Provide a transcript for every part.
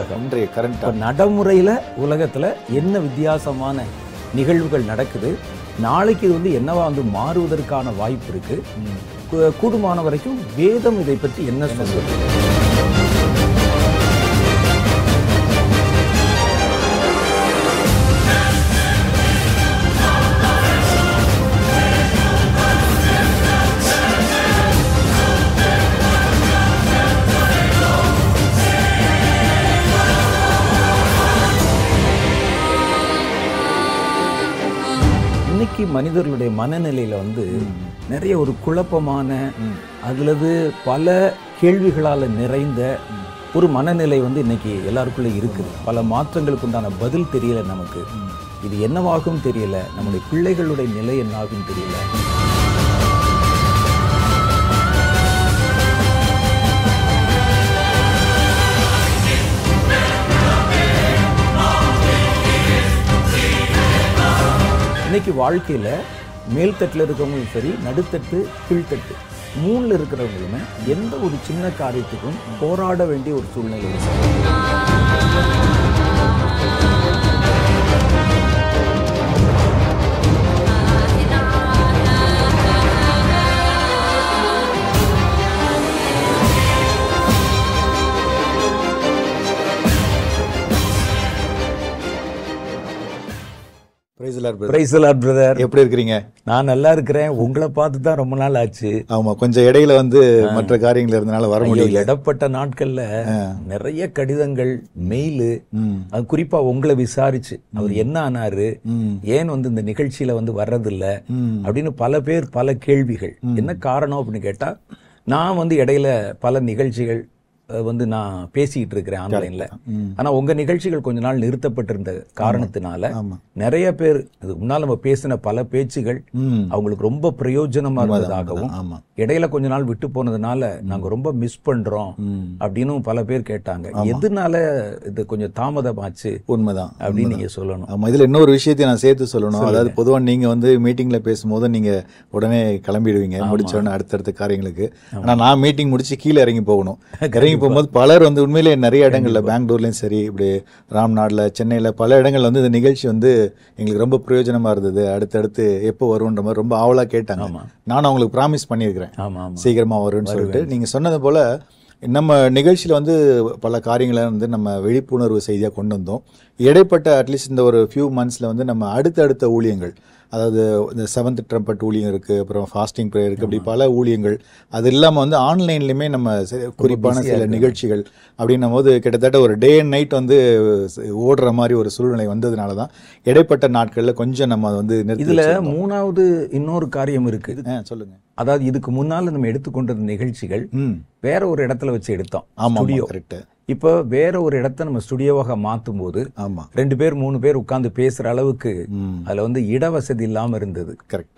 உலகம். இன்றைய கரண்ட் நடைமுறையில் உலகத்தில் என்ன வித்தியாசமான நிகழ்வுகள் நடக்குது, நாளைக்கு இது வந்து என்னவா வந்து மாறுவதற்கான வாய்ப்பு இருக்கு, கூடுமான வரைக்கும் வேதம் இதை பற்றி என்ன சொல்றது. இன்னைக்கு மனிதர்களுடைய மனநிலையில வந்து நிறைய ஒரு குழப்பமான, அதுலது பல கேள்விகளால் நிறைந்த ஒரு மனநிலை வந்து இன்னைக்கு எல்லாருக்குள்ள இருக்குது. பல மாற்றங்களுக்கு உண்டான பதில் தெரியல நமக்கு. இது என்னவாகும் தெரியல, நம்முடைய பிள்ளைகளுடைய நிலை என்னாகும் தெரியல. இன்னைக்கு வாழ்க்கையில மேல்தட்டில் இருக்கிறவங்களும் சரி, நடுத்தட்டு கீழ்த்தட்டு மூணுல இருக்கிறவங்களுமே எந்த ஒரு சின்ன காரியத்துக்கும் போராட வேண்டிய ஒரு சூழ்நிலை இருக்கு. Praise the Lord brother. எப்படி இருக்கிறீங்க? நான் நல்லா இருக்கிறேன். உங்களை பார்த்து தான் ரொம்ப நாள் ஆச்சு. ஆமா, கொஞ்சம் இடையில வந்து மற்ற காரியங்கள் இருந்தனால வர முடியல. இடப்பட்ட நாட்கள்ல நிறைய கடிதங்கள், மெயிலு, அது குறிப்பா உங்களை விசாரிச்சு அவர் என்ன ஆனாரு, ஏன் வந்து இந்த நிகழ்ச்சியில வந்து வர்றதில்ல அப்படின்னு பல பேர் பல கேள்விகள். என்ன காரணம் அப்படின்னு கேட்டா, நான் வந்து இடையில பல நிகழ்ச்சிகள் வந்து நான் பேசிக்கிட்டு இருக்கிறேன் ஆன்லைன்ல. ஆனா உங்க நிகழ்ச்சிகள் கொஞ்ச நாள் நிறுத்தப்பட்டிருந்த காரணத்தினால நிறைய பேர் முன்னால் நம்ம பேசின பல பேச்சுகள் அவங்களுக்கு ரொம்ப பிரயோஜனமா இருந்ததாகவும், இடையில கொஞ்ச நாள் விட்டு போனதுனால நாங்க ரொம்ப மிஸ் பண்றோம் அப்படின்னு பல பேர் கேட்டாங்க. எதனால இது கொஞ்சம் தாமதமாச்சு? உண்மைதான் அப்படின்னு நீங்க சொல்லணும். ஆமா, இதுல இன்னொரு விஷயத்தை நான் சேர்த்து சொல்லணும். அதாவது பொதுவா நீங்க வந்து மீட்டிங்ல பேசும்போது நீங்க உடனே கிளம்பிடுவீங்க, முடிச்ச உடனே அடுத்தடுத்த காரியங்களுக்கு. ஆனா நான் மீட்டிங் முடிச்சு கீழே இறங்கி போகணும். இறங்கி போகும்போது பலர் வந்து உண்மையிலேயே நிறைய இடங்கள்ல, பெங்களூர்லயும் சரி, இப்படி ராம்நாடுல, சென்னையில பல இடங்கள்ல வந்து இந்த நிகழ்ச்சி வந்து எங்களுக்கு ரொம்ப பிரயோஜனமா இருந்தது, அடுத்தடுத்து எப்போ வரும்ன்ற மாதிரி ரொம்ப ஆவலா கேட்டாங்க. நானும் அவங்களுக்கு ப்ராமிஸ் பண்ணியிருக்கிறேன் சீக்கிரமா வரும்னு சொல்லிட்டு. நீங்க சொன்னது போல நம்ம நிகழ்ச்சியில் வந்து பல காரியங்களை வந்து நம்ம விழிப்புணர்வு செய்தியாக கொண்டு வந்தோம். இடைப்பட்ட அட்லீஸ்ட் இந்த ஒரு ஃபியூ மந்த்ஸில் வந்து நம்ம அடுத்தடுத்த ஊழியங்கள், அதாவது இந்த 7th ட்ரம்பட் ஊழியம் இருக்குது, அப்புறம் ஃபாஸ்டிங் ப்ரேயர் இருக்குது, அப்படி பல ஊழியங்கள். அது இல்லாமல் வந்து ஆன்லைன்லேயுமே நம்ம குறிப்பான சில நிகழ்ச்சிகள் அப்படின்னும் போது கிட்டத்தட்ட ஒரு டே அண்ட் நைட் வந்து ஓடுற மாதிரி ஒரு சூழ்நிலை வந்ததுனால தான் இடைப்பட்ட நாட்களில் கொஞ்சம் நம்ம வந்து இதில் மூணாவது இன்னொரு காரியம் இருக்குது. சொல்லுங்கள். அதாவது இதுக்கு முன்னால் நம்ம எடுத்துக்கொண்ட நிகழ்ச்சிகள் வேற ஒரு இடத்துல வச்சு எடுத்தோம். ஸ்டுடியோ. கரெக்ட். இப்போ வேற ஒரு இடத்த நம்ம ஸ்டுடியோவாக மாற்றும் போது 2 பேர் 3 பேர் உட்கார்ந்து பேசுற அளவுக்கு அதுல வந்து இட வசதி இல்லாம இருந்தது.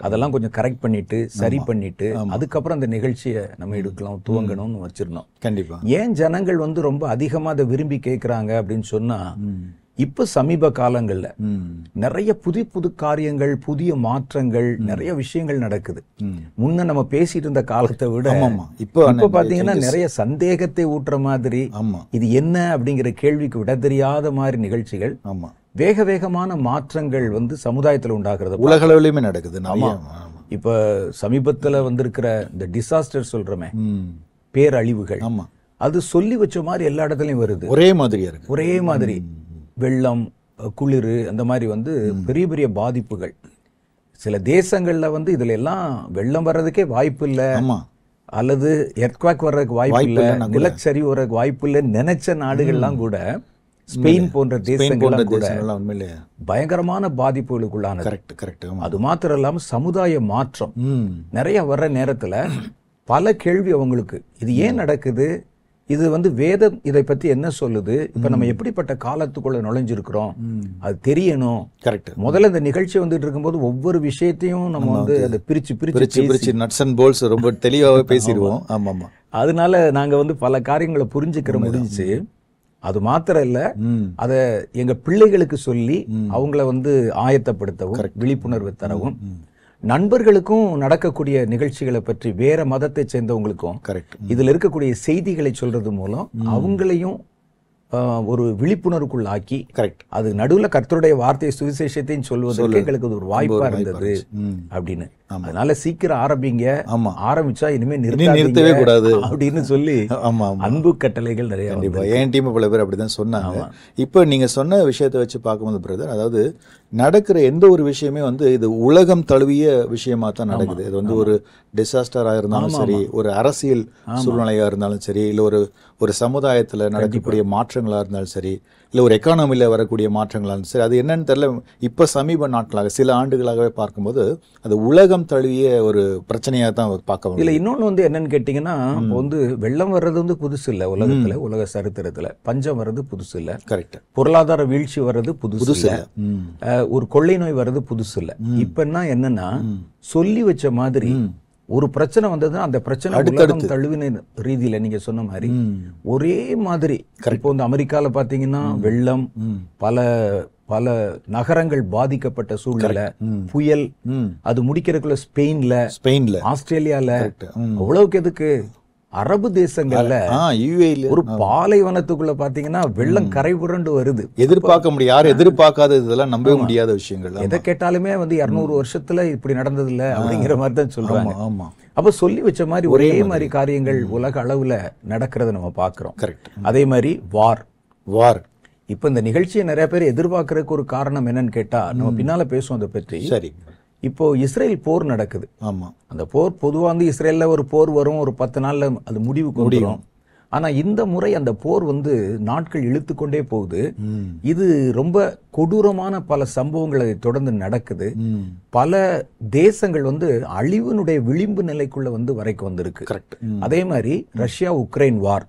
அதெல்லாம் கொஞ்சம் கரெக்ட் பண்ணிட்டு சரி பண்ணிட்டு அதுக்கப்புறம் அந்த நிகழ்ச்சியை நம்ம எடுக்கலாம், துவங்கணும்னு வச்சிருந்தோம். கண்டிப்பா. ஏன் ஜனங்கள் வந்து ரொம்ப அதிகமா அதை விரும்பி கேட்கறாங்க அப்படின்னு சொன்னா, இப்ப சமீப காலங்கள்ல நிறைய புது காரியங்கள், புதிய மாற்றங்கள், நிறைய விஷயங்கள் நடக்குது. முன்ன நம்ம பேசிட்டு இருந்த காலத்தை விட இப்ப பாத்தீங்கன்னா நிறைய சந்தேகத்தை ஊட்டுற மாதிரி, இது என்ன அப்படிங்கிற கேள்விக்கு விட தெரியாத மாதிரி நிகழ்ச்சிகள், வேகமான மாற்றங்கள் வந்து சமுதாயத்துல உண்டாகிறது உலக அளவிலுமே நடக்குது. இப்ப சமீபத்துல வந்திருக்கிற இந்த டிசாஸ்டர் சொல்றமே, பேரழிவுகள், அது சொல்லி வச்ச மாதிரி எல்லா இடத்துலயும் வருது. ஒரே மாதிரியா இருக்கு. ஒரே மாதிரி வெள்ளம், குளிர், அந்த மாதிரி வந்து பெரிய பெரிய பாதிப்புகள். சில தேசங்கள்ல வந்து இதுல எல்லாம் வெள்ளம் வர்றதுக்கே வாய்ப்பு இல்லை, அல்லது எர்த்குவேக் வர்றதுக்கு வாய்ப்பு இல்லை, நிலச்சரிவு வர்றதுக்கு வாய்ப்பு இல்லை நினைச்ச நாடுகள்லாம் கூட, ஸ்பெயின் போன்ற தேசங்கள்லாம் கூட பயங்கரமான பாதிப்புகளுக்குள்ளானது. அது மாத்திரம் இல்லாம சமுதாய மாற்றம் நிறைய வர்ற நேரத்துல பல கேள்வி அவங்களுக்கு, இது ஏன் நடக்குது, இது வந்து வேதம் இதை பத்தி என்ன சொல்லுது, இப்ப நம்ம எப்படிப்பட்ட காலத்துக்குள்ள நுழைஞ்சிருக்கிறோம், அது தெரியணும். முதல்ல இந்த நிகழ்ச்சி வந்துட்டு இருக்கும்போது ஒவ்வொரு விஷயத்தையும் நம்ம வந்து அதை பிரிச்சு நட்ஸ் அண்ட் போல்ட்ஸ் ரொம்ப தெளிவாக பேசிடுவோம். ஆமாமா. அதனால நாங்க வந்து பல காரியங்களை புரிஞ்சுக்கிற முடிஞ்சு. அது மாத்திரம் இல்ல, அத எங்க பிள்ளைகளுக்கு சொல்லி அவங்கள வந்து ஆயத்தப்படுத்தவும், விழிப்புணர்வு தரவும், நண்பர்களுக்கும் நடக்கக்கூடிய நிகழ்ச்சிகளை பற்றி வேற மதத்தை சேர்ந்தவங்களுக்கும் இதுல இருக்கக்கூடிய செய்திகளை சொல்றது மூலம் அவங்களையும் ஒரு விழிப்புணர்வுக்குள் ஆக்கி கரெக்ட் அது நடுவுல கர்த்தருடைய வார்த்தை சுவிசேஷத்தையும் சொல்வதற்கு எங்களுக்கு ஒரு வாய்ப்பா இருந்தது அப்படின்னு. அதனால சீக்கிரம் ஆரம்பிங்க, ஆரம்பிச்சா இனிமே நிறுத்தவே கூடாது அப்படின்னு சொல்லி அன்பு கட்டளைகள் நிறைய. கண்டிப்பா என் டீம் பல பேர் அப்படிதான் சொன்னாங்க. இப்போ நீங்க சொன்ன விஷயத்தை வச்சு பார்க்கும்போது பிரதர், அதாவது நடக்கிற எந்த ஒரு விஷயமே வந்து இது உலகம் தழுவிய விஷயமா தான் நடக்குது. இது வந்து ஒரு டிசாஸ்டரா இருந்தாலும் சரி, ஒரு அரசியல் சூழ்நிலையா இருந்தாலும் சரி, இல்ல ஒரு சமுதாயத்துல நடக்கக்கூடிய மாற்றங்களா இருந்தாலும் சரி, இல்ல ஒரு எக்கானமில வரக்கூடிய மாற்றங்களா இருந்தாலும் சரி, அது என்னன்னு தெரியல. இப்ப சமீப நாட்களாக சில ஆண்டுகளாகவே பார்க்கும்போது அது உலகம் தழுவிய ஒரு பிரச்சனையா தான் பார்க்க முடியும். இல்ல இன்னொன்னு வந்து என்னன்னு கேட்டீங்கன்னா, வந்து வெள்ளம் வர்றது வந்து புதுசு இல்ல உலகத்துல, உலக சரித்திரத்துல. பஞ்சம் வர்றது புதுசு இல்ல. கரெக்ட். பொருளாதார வீழ்ச்சி வர்றது புதுசு இல்ல. ஒரு கொள்ளை நோய் வர்றது புதுசு இல்ல. இப்ப என்னன்னா சொல்லி வச்ச மாதிரி ஒரு பிரச்சனை வந்ததுன்னா அந்த பிரச்சனை உலகம் தழுவின ரீதியில நீங்க சொன்ன மாதிரி ஒரே மாதிரி. இப்போ வந்து அமெரிக்கால பாத்தீங்கன்னா வெள்ளம், பல நகரங்கள் பாதிக்கப்பட்ட சூழ்நிலை, புயல், அது முடிக்கிறதுக்குள்ள ஸ்பெயின்ல ஆஸ்திரேலியால, அவ்வளவுக்கு எதுக்கு அரபு தேசங்கள்ல ஒரு பாலைவனத்துக்குள்ள பாத்தீங்கன்னா வெள்ளம் கரை புரண்டு வருது. எதிர்பார்க்க முடியாது, யாரும் எதிர்பார்க்காத, இதெல்லாம் நம்பவே முடியாத விஷயங்கள். எதை கேட்டாலுமே வந்து 200 வருஷத்துல இப்படி நடந்தது இல்ல அப்படிங்கிற மாதிரி தான் சொல்றாங்க. அப்ப சொல்லி வச்ச மாதிரி ஒரே மாதிரி காரியங்கள் உலக அளவுல நடக்கிறத நம்ம பாக்குறோம். கரெக்ட். அதே மாதிரி வார் இப்ப இந்த நிகழ்ச்சியை நிறைய பேர் எதிர்பார்க்கறதுக்கு ஒரு காரணம் என்னன்னு கேட்டா, நம்ம பின்னால பேசுவோம் அதை பற்றி. சரி. இப்போ இஸ்ரேல் போர் நடக்குது. ஆமா. அந்த போர் பொதுவா வந்து இஸ்ரேல்ல ஒரு போர் வரும், ஒரு 10 நாள்ல அது முடிவுக்கு வந்துடும். ஆனா இந்த முறை அந்த போர் வந்து நாட்கள் இழுத்து கொண்டே போகுது. இது ரொம்ப கொடூரமான பல சம்பவங்கள் அதை தொடர்ந்து நடக்குது. பல தேசங்கள் வந்து அழிவினுடைய விளிம்பு நிலைக்குள்ள வந்து வரைக்கும் வந்திருக்கு. கரெக்ட். அதே மாதிரி ரஷ்யா உக்ரைன் வார்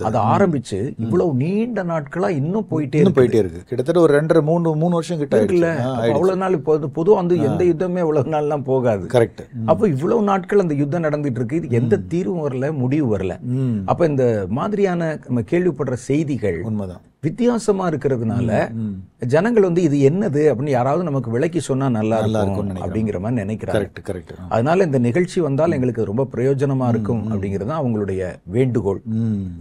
அது ஆரம்பிச்சு இவ்வளவு நீண்ட நாட்களா இன்னும் போயிட்டே இருக்கு. கிட்டத்தட்ட ஒரு 2.5-3 வருஷம் கிட்ட இருக்குல்ல. அவ்வளவு நாள் பொதுவா வந்து எந்த யுத்தமே அவ்வளவு நாள்லாம் போகாது. கரெக்ட். அப்ப இவ்வளவு நாட்கள் அந்த யுத்தம் நடந்துட்டு இருக்கு. இது எந்த தீர்வும் வரல, முடிவு வரல. அப்ப இந்த மாதிரியான நம்ம கேள்விப்படுற செய்திகள் உண்மைதான் வித்தியாசமா இருக்கிறதுனால ஜனங்கள் வந்து இது என்னது அப்படின்னு யாராவது நமக்கு விளக்கி சொன்னா நல்லா இருக்கும் அப்படிங்கிற மாதிரி நினைக்கிறாங்க. அதனால இந்த நிகழ்ச்சி வந்தால் எங்களுக்கு ரொம்ப பிரயோஜனமா இருக்கும் அப்படிங்கிறது தான் அவங்களுடைய வேண்டுகோள்.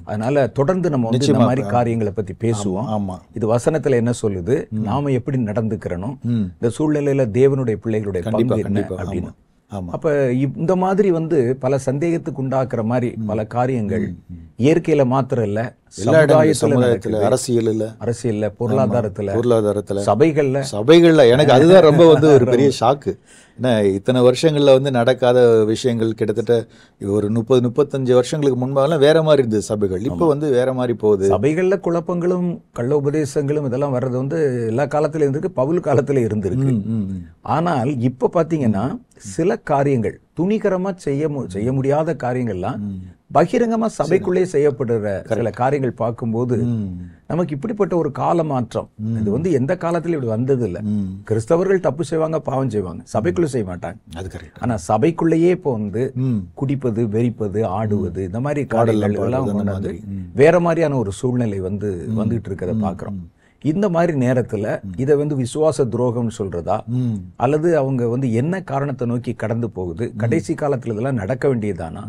அதனால தொடர்ந்து நம்ம வந்து இந்த மாதிரி காரியங்களை பத்தி பேசுவோம். இது வசனத்துல என்ன சொல்லுது, நாம எப்படி நடந்துக்கிறணும், இந்த சூழ்நிலையில தேவனுடைய பிள்ளைகளுடைய பங்கு என்ன அப்படின்னு. அப்ப இந்த மாதிரி வந்து பல சந்தேகத்துக்கு உண்டாக்குற மாதிரி பல காரியங்கள் இயற்கையில மாத்திரம் இல்ல, சமுதாயத்துல, அரசியல்ல, பொருளாதாரத்துல, சபைகள்ல எனக்கு அதுதான் ரொம்ப வந்து ஒரு பெரிய ஷாக்கு. ஏன்னா இத்தனை வருஷங்கள்ல வந்து நடக்காத விஷயங்கள் கிட்டத்தட்ட ஒரு 30-35 வருஷங்களுக்கு முன்பாக வேற மாதிரி இருந்தது சபைகள். இப்ப வந்து வேற மாதிரி போகுது. சபைகள்ல குழப்பங்களும் கள்ள உபதேசங்களும் இதெல்லாம் வர்றது வந்து எல்லா காலத்துல இருந்திருக்கு, பவுல் காலத்துல இருந்திருக்கு. ஆனால் இப்ப பாத்தீங்கன்னா சில காரியங்கள் துணிகரமா செய்ய முடியாத காரியங்கள்லாம் பகிரங்கமா சபைக்குள்ளே செய்யப்படுற சில காரியங்கள் பார்க்கும்போது நமக்கு இப்படிப்பட்ட ஒரு கால மாற்றம் இது வந்து எந்த காலத்துல இப்படி வந்தது இல்ல. கிறிஸ்தவர்கள் தப்பு செய்வாங்க, பாவம் செய்வாங்க, சபைக்குள்ள செய்ய மாட்டாங்க. ஆனா சபைக்குள்ளேயே இப்போ வந்து குடிப்பது, வெறிப்பது, ஆடுவது, இந்த மாதிரி காரியங்கள் எல்லாம் வேற மாதிரியான ஒரு சூழ்நிலை வந்து வந்துட்டு இருக்கிறத பாக்குறோம். இந்த மாதிரி நேரத்துல இதை வந்து விசுவாச துரோகம்னு சொல்றதா, அல்லது அவங்க வந்து என்ன காரணத்தை நோக்கி கடந்து போகுது, கடைசி காலத்துல இதெல்லாம் நடக்க வேண்டியதானா,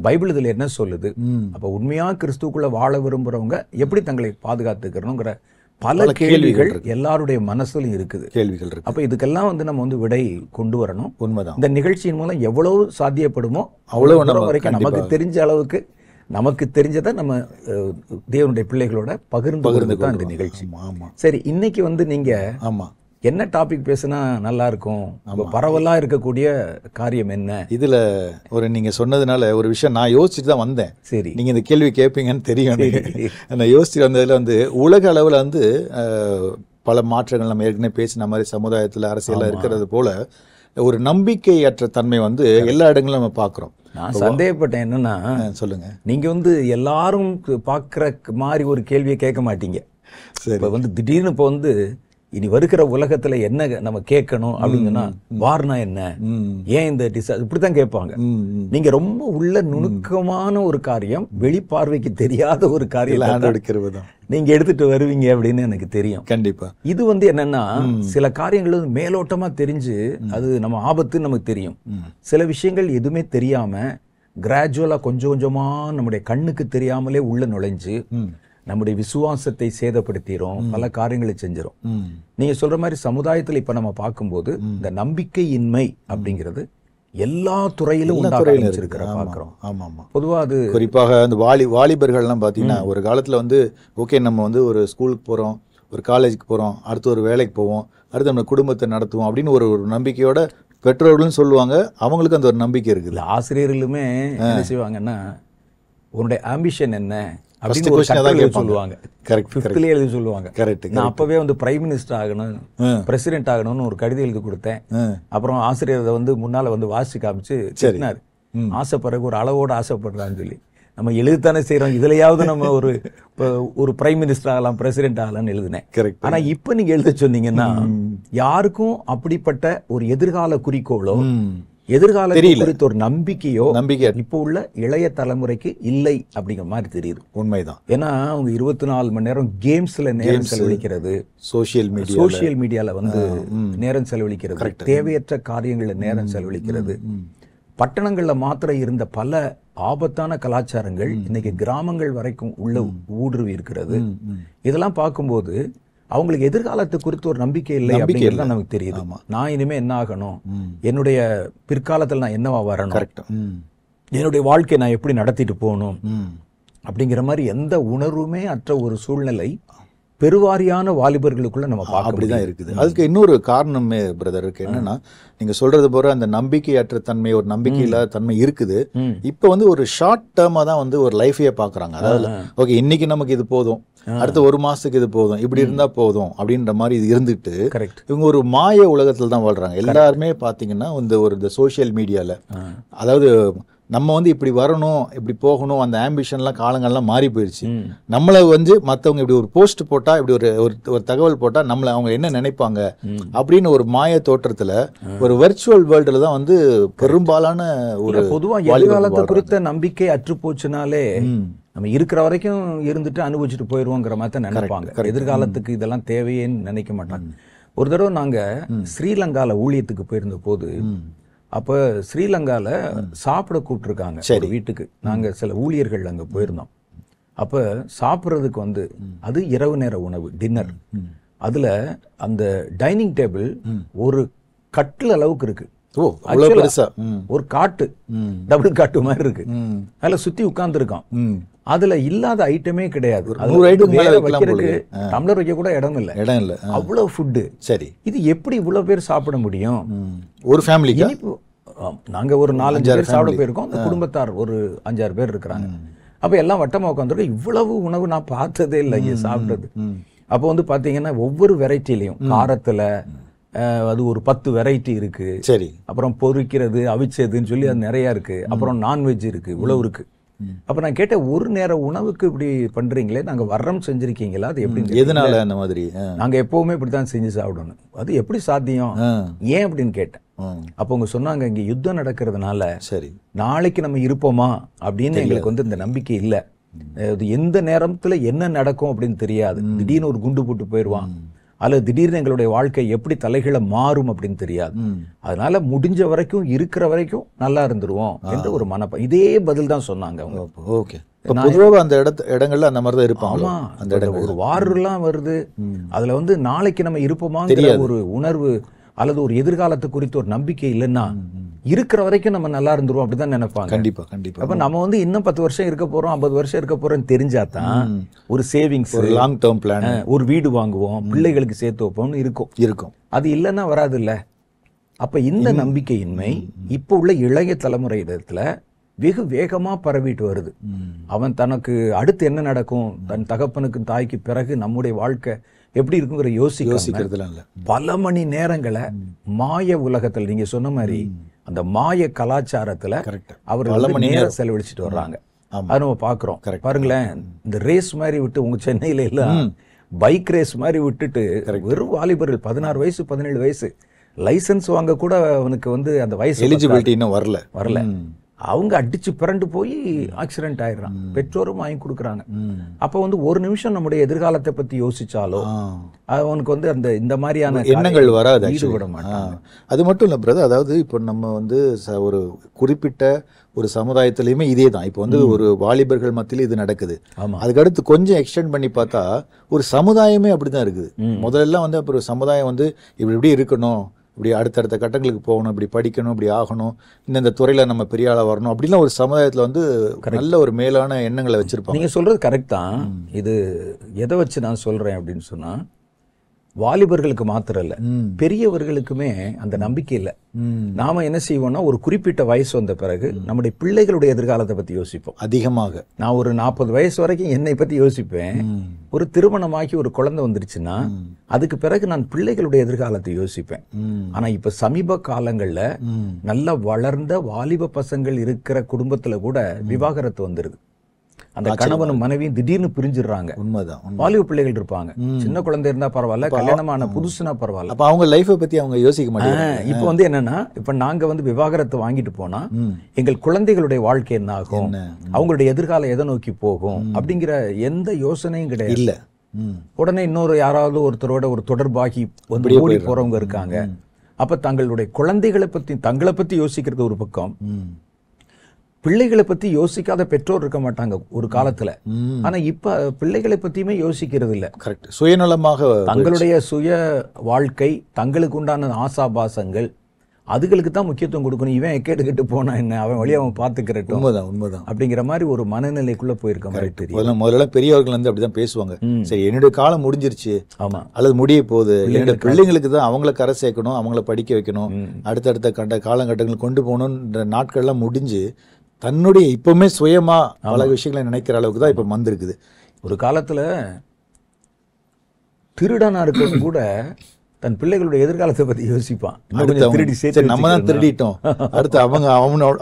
பைபிள் இதுல என்ன சொல்லுது, அப்ப உண்மையா கிறிஸ்துக்குள்ள வாழ விரும்புறவங்க எப்படி தங்களை பாதுகாத்துக்கிறோங்கிற பல கேள்விகள் எல்லாருடைய மனசுலயும் இருக்குது. கேள்விகள் இருக்கு. அப்ப இதுக்கெல்லாம் வந்து நம்ம வந்து விடை கொண்டு வரணும். உண்மைதான். இந்த நிகழ்ச்சியின் மூலம் எவ்வளவு சாத்தியப்படுமோ அவ்வளவு வரைக்கும் நமக்கு தெரிஞ்ச அளவுக்கு நமக்கு தெரிஞ்சதை நம்ம தேவனுடைய பிள்ளைகளோட பகிர்ந்து தான் இந்த நிகழ்ச்சி. சரி, இன்னைக்கு வந்து நீங்க என்ன டாபிக் பேசினா நல்லா இருக்கும், பரவலா இருக்கக்கூடிய காரியம் என்ன? இதுல நீங்க சொன்னதுனால ஒரு விஷயம் நான் யோசிச்சுட்டு தான் வந்தேன். சரி, நீங்க இந்த கேள்வி கேட்பீங்கன்னு தெரியும். நான் யோசிச்சுட்டு வந்ததுல வந்து உலக அளவுல வந்து பல மாற்றங்கள் நம்ம ஏற்கனவே பேசின மாதிரி சமுதாயத்துல அரசியல்ல இருக்கிறது போல ஒரு நம்பிக்கையற்ற தன்மை வந்து எல்லா இடங்களும் நம்ம பாக்குறோம். நான் சந்தேகப்பட்டேன் என்னன்னா, சொல்லுங்க, நீங்க வந்து எல்லாரும் பாக்குற மாதிரி ஒரு கேள்வியை கேட்க மாட்டீங்க. இப்ப வந்து திடீர்னு இப்ப வந்து இனி வருகிற உலகத்துல என்ன நம்ம கேட்கணும் அப்படின்னா, வார்னா என்ன, ஏன் இந்த இப்படித்தான் கேட்பாங்க. நீங்க ரொம்ப உள்ள நுணுக்கமான ஒரு காரியம், வெளிப்பார்வைக்கு தெரியாத ஒரு காரியம் நீங்க எடுத்துட்டு வருவீங்க அப்படின்னு எனக்கு தெரியும். கண்டிப்பா. இது வந்து என்னன்னா, சில காரியங்கள் வந்து மேலோட்டமா தெரிஞ்சு அது நம்ம ஆபத்துன்னு நமக்கு தெரியும். சில விஷயங்கள் எதுவுமே தெரியாம கிராஜுவலா கொஞ்சம் கொஞ்சமா நம்முடைய கண்ணுக்கு தெரியாமலே உள்ள நுழைஞ்சு நம்முடைய விசுவாசத்தை சேதப்படுத்திடும், பல காரியங்களை செஞ்சிடும். நீங்க சொல்ற மாதிரி சமுதாயத்துல இப்ப நம்ம பார்க்கும்போது இந்த நம்பிக்கையின்மை அப்படிங்கிறது எல்லா துறையிலும் உண்டாகிருக்கிற பார்க்கிறோம். ஆமா ஆமா. பொதுவா அது குறிப்பாக அந்த வாலிபர்கள்லாம் பார்த்தீங்கன்னா ஒரு காலத்துல வந்து ஓகே நம்ம வந்து ஒரு ஸ்கூலுக்கு போறோம், ஒரு காலேஜுக்கு போறோம், அடுத்து ஒரு வேலைக்கு போவோம், அடுத்து நம்ம குடும்பத்தை நடத்துவோம் அப்படின்னு ஒரு நம்பிக்கையோட பெற்றோர்களும் சொல்லுவாங்க. அவங்களுக்கு அந்த ஒரு நம்பிக்கை இருக்குது. ஆசிரியர்களுமே என்ன செய்வாங்கன்னா, உன்னுடைய ஆம்பிஷன் என்ன அப்படின்னு ஒரு கட்டுரை சொல்லுவாங்க. கரெக்ட். ஃபிஃப்த்லயே எழுதி சொல்லுவாங்க. கரெக்ட். நான் அப்பவே வந்து பிரைம் மினிஸ்டர் ஆகணும், பிரசிடென்ட் ஆகணும்னு ஒரு கடிதம் எழுதி கொடுத்தேன். அப்புறம் ஆசிரியர் வந்து முன்னால வந்து வாசி காமிச்சு திட்டினாரு. ஆசைப்படுறதுக்கு ஒரு அளவோட ஆசைப்படுறான்னு சொல்லி. நம்ம எழுதித்தானே செய்யறோம், இதுலயாவது நம்ம ஒரு பிரைம் மினிஸ்டர் ஆகலாம், பிரசிடென்ட் ஆகலாம்னு எழுதினேன். கரெக்ட். ஆனா இப்ப நீங்க எழுத சொன்னீங்கன்னா யாருக்கும் அப்படிப்பட்ட ஒரு எதிர்கால குறிக்கோளோ எதிர்காலத்தை குறித்த ஒரு நம்பிக்கை இப்போ உள்ள இளைய தலைமுறைக்கு இல்லை அப்படிங்கிற மாதிரி தெரியுது. உண்மைதான். ஏன்னா அவங்க 24 மணி நேரம் கேம்ஸ்ல நேரம் செலவழிக்கிறது, சோசியல் மீடியால வந்து நேரம் செலவழிக்கிறது, தேவையற்ற காரியங்கள்ல நேரம் செலவழிக்கிறது. பட்டணங்கள்ல மாத்திரம் இருந்த பல ஆபத்தான கலாச்சாரங்கள் இன்னைக்கு கிராமங்கள் வரைக்கும் உள்ள ஊடுருவி இருக்கிறது. இதெல்லாம் பார்க்கும்போது அவங்களுக்கு எதிர்காலத்தை குறித்து ஒரு நம்பிக்கை இல்லை அப்படிங்கிறது தான் நமக்கு தெரியுது. நான் இனிமே என்ன ஆகணும், என்னுடைய பிற்காலத்தில் நான் என்னவா வரணும், என்னுடைய வாழ்க்கையை நான் எப்படி நடத்திட்டு போகணும் அப்படிங்கிற மாதிரி எந்த உணர்வுமே அற்ற ஒரு சூழ்நிலை பெருவாரியான வாலிபர்களுக்குள்ள நம்ம பார்க்க அப்படிதான் இருக்குது. அதுக்கு இன்னொரு காரணமே பிரதர் இருக்கு. என்னன்னா நீங்க சொல்றது போற அந்த நம்பிக்கையற்ற தன்மை, ஒரு நம்பிக்கை இல்லாத தன்மை இருக்குது. இப்ப வந்து ஒரு ஷார்ட் டேர்மா தான் வந்து ஒரு லைஃபையே பாக்குறாங்க. அதாவது ஓகே இன்னைக்கு நமக்கு இது போதும், அடுத்த ஒரு மாசத்துக்கு இது போதும், இப்படி இருந்தா போதும் அப்படின்ற மாதிரி இது இருந்துட்டு இவங்க ஒரு மாய உலகத்துல தான் வாழ்றாங்க. எல்லாருமே பாத்தீங்கன்னா இந்த சோசியல் மீடியால, அதாவது நம்ம வந்து இப்படி வரணும், இப்படி போகணும், அந்த ஆம்பிஷன்லாம் காலங்கள்லாம் மாறி போயிடுச்சு. நம்மளை வந்து மற்றவங்க இப்படி ஒரு போஸ்ட் போட்டா, இப்படி ஒரு தகவல் போட்டா நம்மளை அவங்க என்ன நினைப்பாங்க அப்படின்னு ஒரு மாய தோற்றத்துல ஒரு வெர்ச்சுவல் வேர்ல்டுல தான் வந்து பெரும்பாலான ஒரு பொதுவாக எதிர்காலத்தை குறித்த நம்பிக்கை அற்று போச்சுனாலே நம்ம இருக்கிற வரைக்கும் இருந்துட்டு அனுபவிச்சுட்டு போயிடுவோங்கிற மாதிரி தான் நினைப்பாங்க. எதிர்காலத்துக்கு இதெல்லாம் தேவையேன்னு நினைக்க மாட்டாங்க. ஒரு தடவை நாங்க ஸ்ரீலங்கால ஊழியத்துக்கு போயிருந்த போது, அப்ப ஸ்ரீலங்கால சாப்பிட கூப்பிட்டுருக்காங்க ஒரு வீட்டுக்கு. நாங்க சில ஊழியர்கள் அங்க போயிருந்தோம். அப்ப சாப்பிட்றதுக்கு வந்து அது இரவு நேர உணவு, டின்னர். அதுல அந்த டைனிங் டேபிள் ஒரு கட்டில் அளவுக்கு இருக்கு. ஒரு காட்டு, டபுள் காட்டு மாதிரி இருக்கு. அதுல சுத்தி உட்கார்ந்து இருக்கான். அதுல இல்லாத ஐட்டமே கிடையாது. வைக்கிறதுக்கு டம்ளர் வைக்க கூட இடம் இல்ல. அவ்வளவு ஃபுட்டு. சரி, இது எப்படி இவ்வளவு பேர் சாப்பிட முடியும்? ஒரு ஃபேமிலி நாங்க ஒரு 4-5 பேர் சாப்பிட போயிருக்கோம். அந்த குடும்பத்தார் ஒரு 5-6 பேர் இருக்கிறாங்க. அப்ப எல்லாம் வட்டமா உட்காந்துருக்கோம். இவ்வளவு உணவு நான் பார்த்ததே இல்லை இங்க சாப்பிட்டது. அப்போ வந்து பாத்தீங்கன்னா ஒவ்வொரு வெரைட்டிலையும் காரத்துல அது ஒரு 10 வெரைட்டி இருக்கு. சரி, அப்புறம் பொரிக்கிறது, அவிச்சதுன்னு சொல்லி அது நிறைய இருக்கு. அப்புறம் நான்வெஜ் இருக்கு, இவ்வளவு இருக்கு. அப்ப நான் கேட்டேன், ஒரு நேர உணவுக்கு இப்படி பண்றீங்களே, நாங்க வர்றம் செஞ்சிருக்கீங்களா? அது எப்படி, எதனால அந்த மாதிரி? நாங்க எப்பவுமே இப்படித்தான் செஞ்சு சாப்பிடணும், அது எப்படி சாத்தியம், ஏன் அப்படின்னு கேட்டேன். அப்போ அவங்க சொன்னாங்க, இங்க யுத்தம் நடக்கிறதுனால சரி நாளைக்கு நம்ம இருப்போமா அப்படின்னு எங்களுக்கு வந்து இந்த நம்பிக்கை இல்லை. எந்த நேரத்துல என்ன நடக்கும் அப்படின்னு தெரியாது. திடீர்னு ஒரு குண்டு போட்டு போயிடுவான், அல்லது திடீர்னு எங்களுடைய வாழ்க்கை எப்படி தலைகளை மாறும் அப்படின்னு தெரியாது. அதனால முடிஞ்ச வரைக்கும் இருக்கிற வரைக்கும் நல்லா இருந்துருவோம் என்ற ஒரு மனப்பா. இதே பதில் தான் சொன்னாங்க அவங்க. ஓகே, பொதுவாக அந்த இடங்கள்ல அந்த மாதிரி தான் இருப்பாங்க. ஆமா, அந்த ஒரு வாரெல்லாம் வருது, அதுல வந்து நாளைக்கு நம்ம இருப்போமாங்கிற ஒரு உணர்வு அல்லது ஒரு எதிர்காலத்தை குறித்து ஒரு நம்பிக்கை இல்லைன்னா இருக்கிற வரைக்கும் நம்ம நல்லா இருந்துருவோம் அப்படிதான் நினைப்பாங்க. கண்டிப்பா கண்டிப்பா. அப்ப நம்ம வந்து இன்னும் 10 வருஷம் இருக்க போறோம், 50 வருஷம் இருக்க போறோம்னு தெரிஞ்சாதான் ஒரு சேவிங்ஸ், ஒரு லாங் டேர்ம் பிளான், ஒரு வீடு வாங்குவோம், பிள்ளைகளுக்கு சேர்த்து வைப்போம்னு இருக்கும். அது இல்லைன்னா வராது இல்ல. அப்ப இந்த நம்பிக்கையின்மை இப்ப உள்ள இளைய தலைமுறையிடத்துல வெகு வேகமா பரவிட்டு வருது. அவன் தனக்கு அடுத்து என்ன நடக்கும், தன் தகப்பனுக்கு தாய்க்கு பிறகு நம்முடைய வாழ்க்கை எப்படி இருக்குங்கிற யோசிக்கிறதுல பல மணி நேரங்களை மாய உலகத்துல, நீங்க சொன்ன மாதிரி அந்த மாய கலாச்சாரத்துல அவர் நேரம் செலவழிச்சிட்டு வர்றாங்க. அதை நம்ம பாக்குறோம். பாருங்களேன், இந்த ரேஸ் மாதிரி விட்டு உங்க சென்னையில எல்லாம் பைக் ரேஸ் மாதிரி விட்டுட்டு வெறும் வாலிபர்கள் 16 வயசு 17 வயசு லைசன்ஸ் வாங்க கூட அவனுக்கு வந்து அந்த வயசு எலிஜிபிலிட்டி இன்னும் வரல. அவங்க அடிச்சு பிறண்டு போய் ஆக்சிடென்ட் ஆயிடுறான். பெற்றோரும் வாங்கி கொடுக்குறாங்க. அப்போ வந்து ஒரு நிமிஷம் நம்முடைய எதிர்காலத்தை பத்தி யோசிச்சாலோ அவனுக்கு வந்து அந்த இந்த மாதிரியான எண்ணங்கள் வராது, ஈடுபட மாட்டான். அது மட்டும் இல்லை பிரதர், அதாவது இப்போ நம்ம வந்து ஒரு குறிப்பிட்ட ஒரு சமுதாயத்திலையுமே இதே தான். இப்போ வந்து ஒரு வாலிபர்கள் மத்தியில் இது நடக்குது. அதுக்கடுத்து கொஞ்சம் எக்ஸ்டெண்ட் பண்ணி பார்த்தா ஒரு சமுதாயமே அப்படிதான் இருக்குது. முதல்ல வந்து அப்புறம் சமுதாயம் வந்து இப்படி இருக்கணும், இப்படி அடுத்தடுத்த கட்டங்களுக்கு போகணும், இப்படி படிக்கணும், இப்படி ஆகணும், இந்த துறையில் நம்ம பெரிய ஆளாக வரணும், அப்படிலாம் ஒரு சமுதாயத்தில் வந்து நல்ல ஒரு மேலான எண்ணங்களை வச்சிருப்பாங்க. நீங்கள் சொல்றது கரெக்ட் தான். இது எதை வச்சு நான் சொல்றேன் அப்படின்னு சொன்னா, வாலிபர்களுக்கு மாத்திரம் இல்லை, பெரியவர்களுக்குமே அந்த நம்பிக்கை இல்லை. நாம என்ன செய்வோம்னா, ஒரு குறிப்பிட்ட வயசு வந்த பிறகு நம்முடைய பிள்ளைகளுடைய எதிர்காலத்தை பத்தி யோசிப்போம் அதிகமாக. நான் ஒரு 40 வயசு வரைக்கும் என்னை பத்தி யோசிப்பேன். ஒரு திருமணமாகி ஒரு குழந்தை வந்துருச்சுன்னா அதுக்கு பிறகு நான் பிள்ளைகளுடைய எதிர்காலத்தை யோசிப்பேன். ஆனா இப்ப சமீப காலங்கள்ல நல்ல வளர்ந்த வாலிப பசங்கள் இருக்கிற குடும்பத்துல கூட விவாகரத்து வந்துருது. அந்த கணவனும் மனைவியும் திடீர்னு பிரிஞ்சிடுறாங்க. உண்மைதான். வாலிப பிள்ளைகள் இருப்பாங்க, சின்ன குழந்தை இருந்தா பரவாயில்ல, கல்யாணமான புதுசுனா பரவாயில்ல. அப்ப அவங்க லைஃபை பத்தி அவங்க யோசிக்க மாட்டாங்க. இப்ப வந்து என்னன்னா, இப்ப நாங்க வந்து விவாகரத்து வாங்கிட்டு போனா எங்கள் குழந்தைகளுடைய வாழ்க்கை என்ன ஆகும், அவங்களுடைய எதிர்காலம் எதை நோக்கி போகும் அப்படிங்கிற எந்த யோசனையும் கிடையாது. இல்ல உடனே இன்னொரு யாராவது ஒருத்தரோட ஒரு தொடர்பாகி வந்து ஓடி போறவங்க இருக்காங்க. அப்ப தங்களுடைய குழந்தைகளை பத்தி தங்களை பத்தி யோசிக்கிறது ஒரு பக்கம், பிள்ளைகளை பத்தி யோசிக்காத பெற்றோர் இருக்க மாட்டாங்க ஒரு காலத்துல. ஆனா இப்ப பிள்ளைகளை பத்தியுமே யோசிக்கிறது இல்ல. கரெக்ட். சுயநலமாக தங்களுடைய சுய வாழ்க்கை, தங்களுக்கு உண்டான ஆசாபாசங்கள், அதுகளுக்கு தான் முக்கியத்துவம் கொடுக்கணும். இவன் கேட்டு போனா என்ன, அவன் வழியை அவன் பார்த்துக்கிறட்டும். உண்மைதான் அப்படிங்கிற மாதிரி ஒரு மனநிலைக்குள்ள போயிருக்க மாதிரி தெரியும். முதல்ல பெரியவர்கள் வந்து அப்படிதான் பேசுவாங்க. சரி, என்னுடைய காலம் முடிஞ்சிருச்சு, ஆமா, அல்லது முடிய போகுது, என்னுடைய பிள்ளைங்களுக்கு தான் அவங்கள கரை சேர்க்கணும், அவங்கள படிக்க வைக்கணும், அடுத்தடுத்த காலகட்டங்கள் கொண்டு போகணுன்ற நாட்கள்லாம் முடிஞ்சு தன்னுடைய இப்பவுமே சுயமா பல விஷயங்களை நினைக்கிற அளவுக்கு தான் இப்ப வந்திருக்குது. ஒரு காலத்துல திருடனா இருக்கிறது கூட தன் பிள்ளைகளுடைய எதிர்காலத்தை பத்தி யோசிப்பான். நம்ம தான் திருடிட்டோம், அடுத்து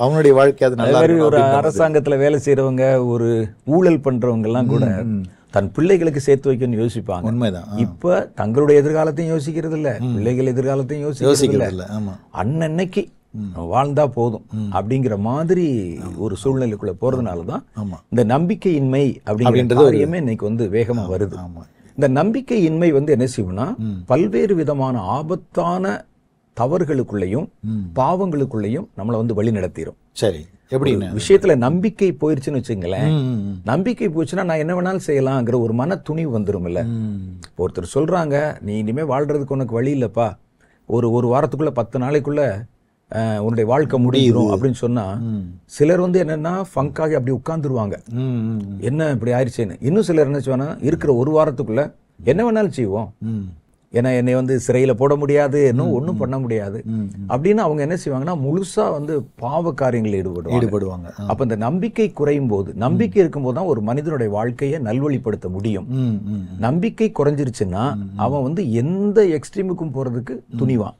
அவனுடைய வாழ்க்கை அது நல்லா. ஒரு அரசாங்கத்துல வேலை செய்யறவங்க, ஒரு ஊழல் பண்றவங்க எல்லாம் கூட தன் பிள்ளைகளுக்கு சேர்த்து வைக்கணும்னு யோசிப்பாங்க. உண்மைதான். இப்ப தங்களுடைய எதிர்காலத்தையும் யோசிக்கிறது இல்ல, பிள்ளைகள் எதிர்காலத்தையும் யோசிக்கிறது இல்ல. அன்னன்னைக்கு வாழ்ந்தா போதும் அப்படிங்கிற மாதிரி ஒரு சூழ்நிலைக்குள்ள போறதுனாலதான் இந்த நம்பிக்கையின்மை அப்படிங்கிறது இன்னைக்கு வந்து வேகமா வருது. இந்த நம்பிக்கையின்மை வந்து என்ன செய்யும்னா, பல்வேறு விதமான ஆபத்தான தவறுகளுக்குள்ளேயும் பாவங்களுக்குள்ளேயும் நம்மளை வந்து வழி நடத்திடும். சரி, எப்படி விஷயத்துல நம்பிக்கை போயிருச்சுன்னு வச்சுங்களேன், நம்பிக்கை போச்சுன்னா நான் என்ன வேணாலும் செய்யலாங்கிற ஒரு மன துணிவு வந்துரும். இல்ல, ஒருத்தர் சொல்றாங்க, நீ இனிமே வாழ்றதுக்கு உனக்கு வழி இல்லப்பா, ஒரு வாரத்துக்குள்ள 10 நாளைக்குள்ள உன்னுடைய வாழ்க்கை முடியும் அப்படின்னு சொன்னா, சிலர் வந்து என்னன்னா ஃபங்காகி அப்படி உட்கார்ந்துருவாங்க, என்ன இப்படி ஆயிடுச்சேன்னு. இன்னும் சிலர் என்ன செய்வாங்க, இருக்கிற ஒரு வாரத்துக்குள்ள என்ன வேணாலும் செய்வோம், ஏன்னா என்னை வந்து சிறையில போட முடியாது, இன்னும் ஒன்றும் பண்ண முடியாது அப்படின்னு அவங்க என்ன செய்வாங்கன்னா முழுசா வந்து பாவ காரியங்களில் ஈடுபடுவாங்க. அப்ப இந்த நம்பிக்கை குறையும் போது, நம்பிக்கை இருக்கும்போது தான் ஒரு மனிதனுடைய வாழ்க்கையை நல்வழிப்படுத்த முடியும். நம்பிக்கை குறைஞ்சிருச்சுன்னா அவன் வந்து எந்த எக்ஸ்ட்ரீமுக்கும் போறதுக்கு துணிவான்.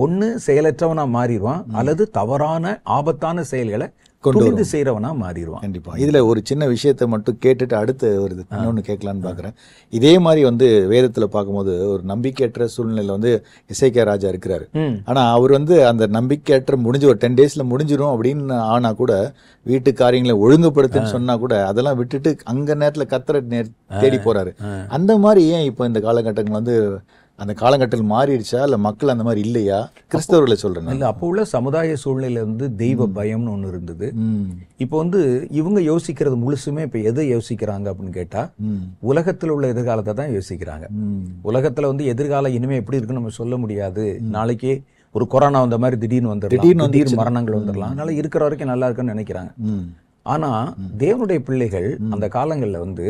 ஒண்ணு செயலற்றவனா மாறிடுவான், அல்லது தவறான ஆபத்தான செயல்களை துணிந்து செய்யறவனா மாறிடுவான். கண்டிப்பா. இதுல ஒரு சின்ன விஷயத்தை மட்டும் கேட்டுட்டு அடுத்து ஒரு இன்னொன்னு கேட்கலான்னு பாக்குறேன். இதே மாதிரி வந்து வேதத்துல பார்க்கும்போது ஒரு நம்பிக்கையற்ற சூழ்நிலையில வந்து எசேக்கியா ராஜா இருக்கிறாரு. ஆனா அவர் வந்து அந்த நம்பிக்கையற்ற முடிஞ்சு ஒரு 10 daysல முடிஞ்சிடும் அப்படின்னு ஆனா கூட, வீட்டு காரியங்களை ஒழுங்குபடுத்துன்னு சொன்னா கூட அதெல்லாம் விட்டுட்டு அங்க நேரத்துல கத்தரை தேடி போறாரு. அந்த மாதிரி ஏன் இப்போ இந்த காலகட்டங்கள் வந்து அந்த காலகட்டத்தில் மாறிடுச்சா, இல்ல மக்கள் அந்த மாதிரி இல்லையா? கிறிஸ்தவர்களை சொல்றேன். இல்ல, அப்போ உள்ள சமுதாய சூழ்நிலை வந்து தெய்வ பயம்னு ஒண்ணு இருந்தது. இப்போ வந்து இவங்க யோசிக்கிறது முழுசுமே இப்ப எதை யோசிக்கிறாங்க அப்படின்னு கேட்டா, உலகத்துல உள்ள எதிர்காலத்தை தான் யோசிக்கிறாங்க. உலகத்துல வந்து எதிர்காலம் இனிமே எப்படி இருக்குன்னு நம்ம சொல்ல முடியாது. நாளைக்கு ஒரு கொரோனா வந்த மாதிரி திடீர்னு வந்துடலாம், திடீர்னு மரணங்கள் வந்துடலாம், அதனால இருக்கிற வரைக்கும் நல்லா இருக்குன்னு நினைக்கிறாங்க. ஆனா தேவனுடைய பிள்ளைகள் அந்த காலங்கள்ல வந்து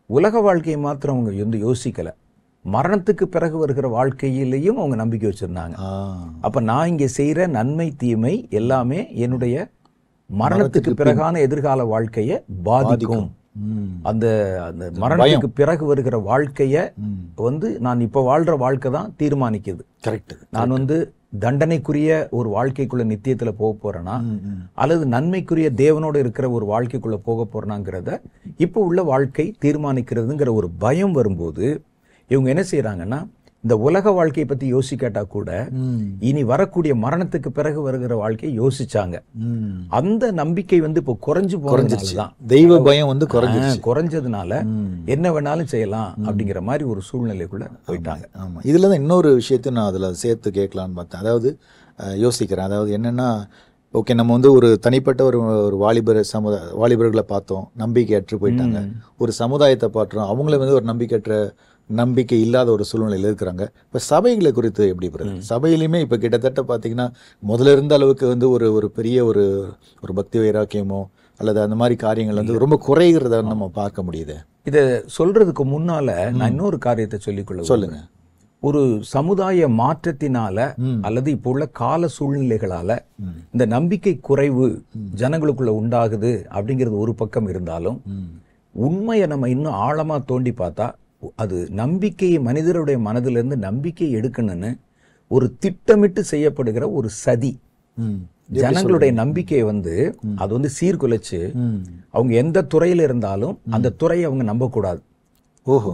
உலக வாழ்க்கையை மாத்திரம் அவங்க வந்து யோசிக்கல, மரணத்துக்கு பிறகு வருகிற வாழ்க்கையிலையும் அவங்க நம்பிக்கை வச்சிருந்தாங்க. அப்ப நான் இங்க செய்யற நன்மை தீமை எல்லாமே என்னுடைய மரணத்துக்கு பிறகான எதிர்கால வாழ்க்கைய பாதிக்கும். அந்த அந்த மரணத்துக்கு பிறகு வருகிற வாழ்க்கைய வந்து நான் இப்ப வாழ்ற வாழ்க்கை தான் தீர்மானிக்குது. கரெக்ட். நான் வந்து தண்டனைக்குரிய ஒரு வாழ்க்கைக்குள்ள நித்தியத்துல போக போறேனா, அல்லது நன்மைக்குரிய தேவனோட இருக்கிற ஒரு வாழ்க்கைக்குள்ள போக போறேனாங்கிறத இப்ப உள்ள வாழ்க்கை தீர்மானிக்கிறதுங்கிற ஒரு பயம் வரும்போது இவங்க என்ன செய்யறாங்கன்னா, இந்த உலக வாழ்க்கையை பத்தி யோசிக்காட்டா கூட இனி வரக்கூடிய மரணத்துக்கு பிறகு வருகிற வாழ்க்கையை யோசிச்சாங்க. அந்த நம்பிக்கை வந்து இப்போ குறைஞ்சுதான், தெய்வ பயம் வந்து குறைஞ்சதுனால என்ன வேணாலும் செய்யலாம் அப்படிங்கிற மாதிரி ஒரு சூழ்நிலைக்குள்ள போயிட்டாங்க. ஆமா, இதுல தான் இன்னொரு விஷயத்தையும் நான் அதுல சேர்த்து கேட்கலான்னு பார்த்தேன். அதாவது யோசிக்கிறேன், அதாவது என்னன்னா, ஓகே, நம்ம வந்து ஒரு தனிப்பட்ட ஒரு வாலிபர்களை பார்த்தோம், நம்பிக்கையற்று போயிட்டாங்க. ஒரு சமுதாயத்தை பார்த்தோம், அவங்கள வந்து ஒரு நம்பிக்கை இல்லாத ஒரு சூழ்நிலையில் இருக்கிறாங்க. இப்போ சபைகளை குறித்து எப்படி பிரதர்? சபையிலுமே இப்போ கிட்டத்தட்ட பார்த்தீங்கன்னா முதல்ல இருந்த அளவுக்கு வந்து ஒரு பெரிய ஒரு பக்தி வைராக்கியமோ அல்லது அந்த மாதிரி காரியங்கள் வந்து ரொம்ப குறைகிறத நம்ம பார்க்க முடியுது. இதை சொல்றதுக்கு முன்னால நான் இன்னொரு காரியத்தை சொல்லுங்க. ஒரு சமுதாய மாற்றத்தினால அல்லது இப்போ உள்ள கால சூழ்நிலைகளால இந்த நம்பிக்கை குறைவு ஜனங்களுக்குள்ள உண்டாகுது அப்படிங்கிறது ஒரு பக்கம் இருந்தாலும், உண்மையை நம்ம இன்னும் ஆழமா தோண்டி பார்த்தா அது நம்பிக்கையை, மனிதருடைய மனதிலிருந்து நம்பிக்கையை எடுக்கணும்னு ஒரு திட்டமிட்டு செய்யப்படுகிற ஒரு சதி. ஜனங்களுடைய நம்பிக்கையை வந்து அது வந்து சீர்குலைச்சு அவங்க எந்த துறையில இருந்தாலும் அந்த துறையை அவங்க நம்பக்கூடாது.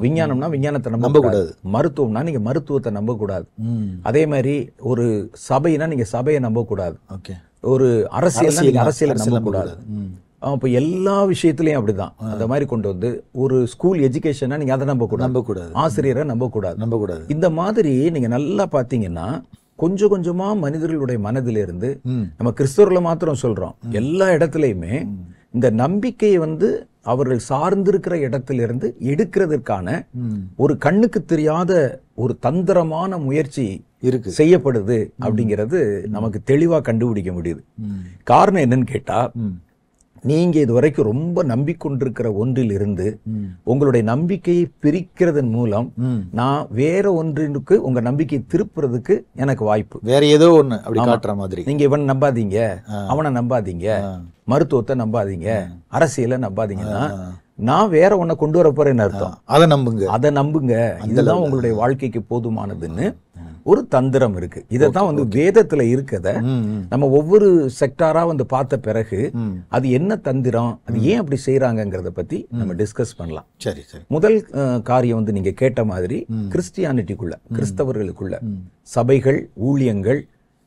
விஞ்ஞானம்னா விஞ்ஞானத்தை நம்பக்கூடாது, மருத்துவம்னா நீங்க மருத்துவத்தை நம்பக்கூடாது. அதே மாதிரி ஒரு சபைனா நீங்க சபையை நம்பக்கூடாது, ஒரு அரசியல் நீங்க அரசியலை நம்பக்கூடாது. அப்போ எல்லா விஷயத்திலையும் அப்படிதான். அந்த மாதிரி கொண்டு வந்து ஒரு ஸ்கூல் எஜுகேஷனா நீங்க அதை நம்பக்கூடாது, ஆசிரியரை நம்பக்கூடாது. இந்த மாதிரி நீங்க நல்லா பாத்தீங்கன்னா கொஞ்சம் கொஞ்சமா மனிதர்களுடைய மனதிலிருந்து, நம்ம கிறிஸ்தவர்களை மாத்திரம் சொல்றோம், எல்லா இடத்துலையுமே இந்த நம்பிக்கையை வந்து அவர்கள் சார்ந்திருக்கிற இடத்திலிருந்து எடுக்கிறதுக்கான ஒரு கண்ணுக்கு தெரியாத ஒரு தந்திரமான முயற்சி செய்யப்படுது அப்படிங்கிறது நமக்கு தெளிவா கண்டுபிடிக்க முடியுது. காரணம் என்னன்னு கேட்டா, நீங்க இதுவரைக்கும் ரொம்ப நம்பிக்கொண்டிருக்கிற ஒன்றில் இருந்து உங்களுடைய நம்பிக்கையை பிரிக்கிறதன் மூலம் நான் வேற ஒன்றிற்கு உங்க நம்பிக்கையை திருப்புறதுக்கு எனக்கு வாய்ப்பு. வேற ஏதோ ஒண்ணு அப்படி காட்டுற மாதிரி. நீங்க இவன் நம்பாதீங்க, அவனை நம்பாதீங்க, மருத்துவத்தை நம்பாதீங்க, அரசியலை நம்பாதீங்கன்னா நான் வேற ஒன்ன கொண்டு வர போறேன்னு அர்த்தம். அதை நம்புங்க, இதுதான் உங்களுடைய வாழ்க்கைக்கு போதுமானதுன்னு ஒரு தந்திரம் இருக்கு. இதைத்தான் வந்து வேதத்துல இருக்கத நம்ம ஒவ்வொரு செக்டாரா வந்து பார்த்த பிறகு அது என்ன தந்திரம், அது ஏன் அப்படி செய்யறாங்கிறத பத்தி நம்ம டிஸ்கஸ் பண்ணலாம். சரி. முதல் காரியம் வந்து நீங்க கேட்ட மாதிரி கிறிஸ்டியானிட்டிக்குள்ள, கிறிஸ்தவர்களுக்குள்ள சபைகள், ஊழியங்கள்,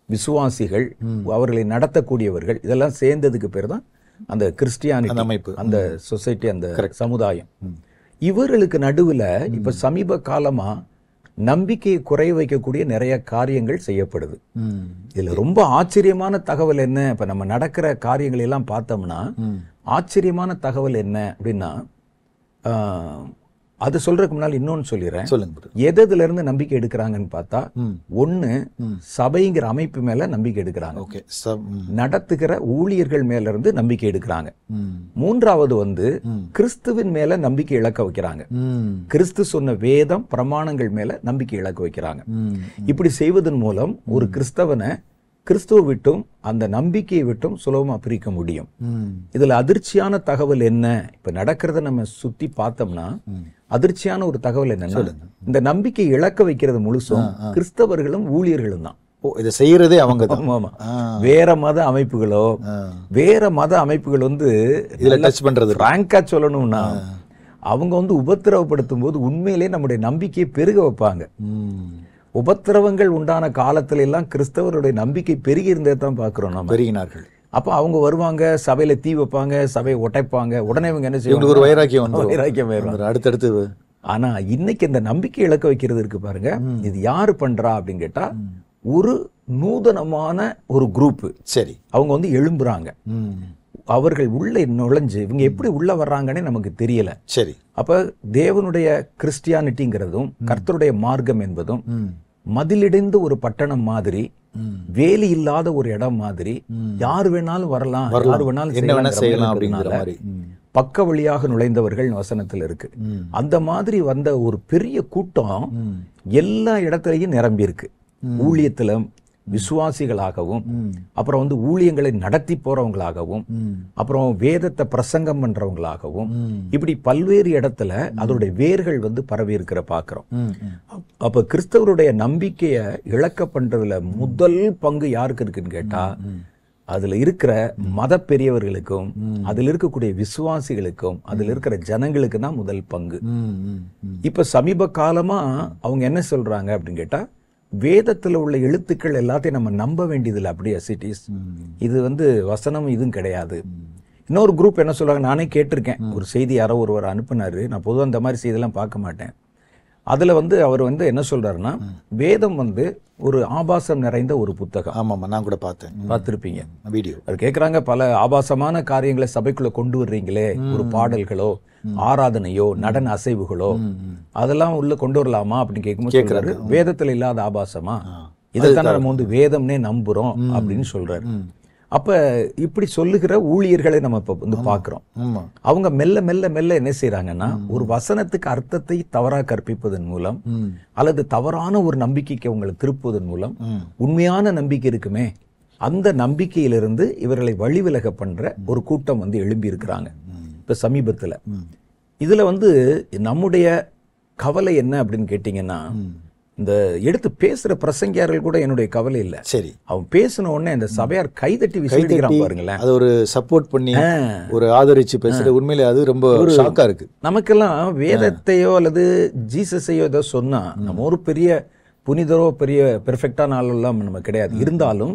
விசுவாசிகள், அவர்களை நடத்தக்கூடியவர்கள், இதெல்லாம் சேர்ந்ததுக்கு பேர் தான் அந்த கிறிஸ்டியானிட்டி அமைப்பு, அந்த சொசைட்டி, அந்த சமுதாயம். இவர்களுக்கு நடுவுல இப்ப சமீப காலமா நம்பிக்கையை குறைய வைக்கக்கூடிய நிறைய காரியங்கள் செய்யப்படுது. இதுல ரொம்ப ஆச்சரியமான தகவல் என்ன, இப்ப நம்ம நடக்கிற காரியங்கள் எல்லாம் பார்த்தோம்னா ஆச்சரியமான தகவல் என்ன அப்படின்னா, அது சொல்றதுக்கு முன்னால இன்னொன்னு சொல்லிடுறேன். எதுல இருந்து நம்பிக்கை எடுக்கிறாங்கன்னு பார்த்தா, ஒண்ணு சபைங்கிற அமைப்பு மேல நம்பிக்கை எடுக்கிறாங்க, நடத்துகிற ஊழியர்கள் மேல இருந்து நம்பிக்கை எடுக்கிறாங்க. மூன்றாவது வந்து கிறிஸ்துவின் மேல நம்பிக்கை இழக்க வைக்கிறாங்க, கிறிஸ்து சொன்ன வேதம் பிரமாணங்கள் மேல நம்பிக்கை இழக்க வைக்கிறாங்க. இப்படி செய்வதன் மூலம் ஒரு கிறிஸ்தவனை கிறிஸ்துவ விட்டும் அந்த நம்பிக்கையை விட்டும் சுலபமா பிரிக்க முடியும். இதுல அதிர்ச்சியான தகவல் என்ன, இப்ப நடக்கிறத நம்ம சுத்தி பார்த்தோம்னா அதிர்ச்சியான ஒரு தகவல் என்னன்னா, இந்த நம்பிக்கை இழக்க வைக்கிறது முழுசும் கிறிஸ்தவர்களும் ஊழியர்களும் தான். இதை செய்யறதே அவங்க தான். வேற மத அமைப்புகள் வந்து இதுல டச் பண்றது, பிராங்கா சொல்லணும்னா அவங்க வந்து உபத்திரவப்படுத்தும் போது உண்மையிலேயே நம்முடைய நம்பிக்கையை பெருக வைப்பாங்க. உபத்திரவங்கள் உண்டான காலத்துல எல்லாம் கிறிஸ்தவருடைய நம்பிக்கை பெருகி இருந்தே தான் பாக்குறோம் நம்ம. பெருகினார்கள். அப்ப அவங்க வருவாங்க, சபையில தீ வைப்பாங்க, சபையை ஒட்டைப்பாங்க, உடனே இவங்க என்ன செய்வாங்க, ஒரு வைராக்கியம் அடுத்தடுத்து. ஆனா இன்னைக்கு இந்த நம்பிக்கை இழக்க வைக்கிறது இருக்கு பாருங்க, இது யாரு பண்றா அப்படின்னு கேட்டா ஒரு நூதனமான ஒரு குரூப். சரி, அவங்க வந்து எழும்புறாங்க, அவர்கள் உள்ள நுழைஞ்சு இவங்க எப்படி உள்ள வர்றாங்கன்னே நமக்கு தெரியல. சரி, அப்ப தேவனுடைய கிறிஸ்டியானிட்டிங்கிறதும் கர்த்தருடைய மார்க்கம் என்பதும் மதிலிடைந்து ஒரு பட்டணம் மாதிரி, வேலி இல்லாத ஒரு இடம் மாதிரி, யாரு வேணாலும் வரலாம், யாரு வேணாலும் செய்யலாம், பக்க வழியாக நுழைந்தவர்கள் வசனத்துல இருக்கு. அந்த மாதிரி வந்த ஒரு பெரிய கூட்டம் எல்லா இடத்துலயும் நிரம்பி இருக்கு. ஊழியத்துல விசுவாசிகளாகவும், அப்புறம் வந்து ஊழியங்களை நடத்தி போறவங்களாகவும், அப்புறம் வேதத்தை பிரசங்கம் பண்றவங்களாகவும், இப்படி பல்வேறு இடத்துல அதோடைய வேர்கள் வந்து பரவி இருக்கிற பாக்குறோம். அப்ப கிறிஸ்தவருடைய நம்பிக்கைய இழக்க பண்றதுல முதல் பங்கு யாருக்கு இருக்குன்னு கேட்டா அதுல இருக்கிற மத பெரியவர்களுக்கும் அதில் இருக்கக்கூடிய விசுவாசிகளுக்கும் அதில் இருக்கிற ஜனங்களுக்கு தான் முதல் பங்கு. இப்ப சமீப காலமா அவங்க என்ன சொல்றாங்க அப்படின்னு கேட்டா, வேதத்துல உள்ள எழுத்துக்கள் எல்லாத்தையும் நம்ம நம்ப வேண்டியதில்லை, அப்படியே சிட்டிஸ் இது வந்து வசனம் இதுவும் கிடையாது. இன்னொரு குரூப் என்ன சொல்றாங்க, நானே கேட்டிருக்கேன், ஒரு செய்தி யாரோ ஒருவர் அனுப்புனாரு, நான் பொதுவாக அந்த மாதிரி செய்தியெல்லாம் பார்க்க மாட்டேன். அதுல வந்து அவர் வந்து என்ன சொல்றாருன்னா, வேதம் வந்து ஒரு ஆபாசம் நிறைந்த ஒரு புத்தகம். ஆமாம், நான் கூட பார்த்திருப்பீங்க வீடியோ. அவர் கேட்குறாங்க, பல ஆபாசமான காரியங்களை சபைக்குள்ள கொண்டு வர்றீங்களே, ஒரு பாடல்களோ ஆராதனையோ நடன அசைவுகளோ அதெல்லாம் உள்ள கொண்டு வரலாமா அப்படின்னு கேட்கும்போது, வேதத்துல இல்லாத ஆபாசமா, இதைத்தானே நம்ம வந்து வேதம்னே நம்புறோம் அப்படின்னு சொல்றாரு. அப்ப இப்படி சொல்லுகிற ஊழியர்களை நம்ம இப்ப வந்து பாக்குறோம். அவங்க மெல்ல மெல்ல மெல்ல என்ன செய்யறாங்கன்னா, ஒரு வசனத்துக்கு அர்த்தத்தை தவறாக கற்பிப்பதன் மூலம் அல்லது தவறான ஒரு நம்பிக்கைக்கு அவங்களை திருப்புவதன் மூலம் உண்மையான நம்பிக்கை இருக்குமே, அந்த நம்பிக்கையிலிருந்து இவர்களை வழிவிலக பண்ற ஒரு கூட்டம் வந்து எழும்பி இருக்கிறாங்க இப்ப சமீபத்துல. இதுல வந்து நம்முடைய கவலை என்ன அப்படின்னு கேட்டீங்கன்னா, இந்த எடுத்து பேசுற பிரசங்கியார்கள் கூட என்னுடைய கவலை இல்ல. சரி, அவன் பேசின உடனே இந்த சபையார் கைதட்டி விசிலிக்கிறான் பாருங்களேன். அது ஒரு சப்போர்ட் பண்ணி ஒரு ஆதரிச்சு பேசுறது உண்மையிலே அது ரொம்ப ஷாக்கா இருக்கு. நமக்கெல்லாம் வேதத்தையோ அல்லது ஜீசஸையோ ஏதோ சொன்னா, நம்ம ஒரு பெரிய புனிதரோ பெரிய பெர்ஃபெக்டான ஆளெல்லாம் நம்ம கிடையாது. இருந்தாலும்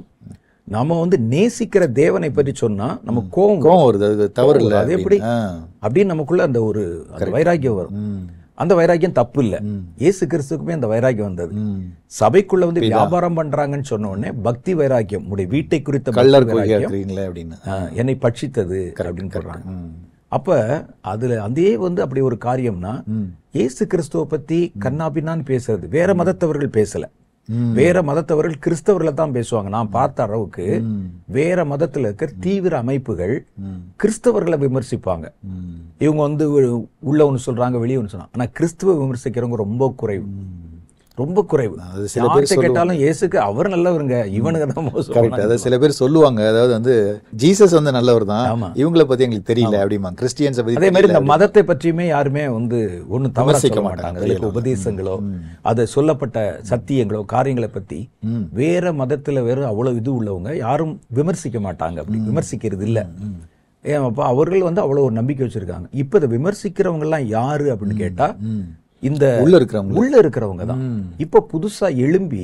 நம்ம வந்து நேசிக்கிற தேவனை பற்றி சொன்னா நம்ம கோவம் வருது, அது தவறு இல்லை, அது எப்படி அப்படின்னு நமக்குள்ள அந்த ஒரு வைராக்கியம் வரும். அந்த வைராக்கியம் தப்பு இல்லை, இயேசு கிறிஸ்துக்குமே அந்த வைராக்கியம் வந்தது. சபைக்குள்ள வந்து வியாபாரம் பண்றாங்கன்னு சொன்ன உடனே பக்தி வைராக்கியம், உடைய வீட்டை குறித்த என்னை பட்சித்தது அப்படின்னு சொல்றாங்க. அப்ப அதுல அதே வந்து அப்படி ஒரு காரியம்னா, இயேசு கிறிஸ்துவ பத்தி கண்ணாபின்னான்னு பேசுறது. வேற மதத்தவர்கள் பேசல, வேற மதத்தவர்கள் கிறிஸ்தவர்களை தான் பேசுவாங்க. நான் பார்த்த அளவுக்கு வேற மதத்துல இருக்கிற தீவிர அமைப்புகள் கிறிஸ்தவர்களை விமர்சிப்பாங்க. இவங்க வந்து உள்ள ஒண்ணு சொல்றாங்க, வெளியே ஒண்ணு சொல்றாங்க. ஆனா கிறிஸ்துவ விமர்சிக்கிறவங்க ரொம்ப குறைவு, ரொம்ப குறைவு. கேட்டாலும் இயேசுக்கு அவர் நல்லவருங்க, இவனுக்கு தான் மோசம். அதாவது சில பேர் சொல்லுவாங்க, அதாவது வந்து ஜீசஸ் வந்து நல்லவர் தான், இவங்களை பத்தி எங்களுக்கு தெரியல அப்படிமா. கிறிஸ்டியன்ஸ் அதே மாதிரி இந்த மதத்தை பற்றியுமே யாருமே வந்து ஒன்னும் தவற சொல்ல மாட்டாங்க. அதுக்கு உபதேசங்களோ அது சொல்லப்பட்ட சத்தியங்களோ காரியங்களை பத்தி வேற மதத்துல வேற அவ்வளவு இது உள்ளவங்க யாரும் விமர்சிக்க மாட்டாங்க. அப்படி விமர்சிக்கிறது இல்ல. ஏன் அப்ப அவர்கள் வந்து அவ்வளவு ஒரு நம்பிக்கை வச்சிருக்காங்க. இப்ப இதை விமர்சிக்கிறவங்க எல்லாம் யாரு அப்படின்னு கேட்டா, இந்த உள்ள இருக்கிறவங்க தான். இப்ப புதுசா எழும்பி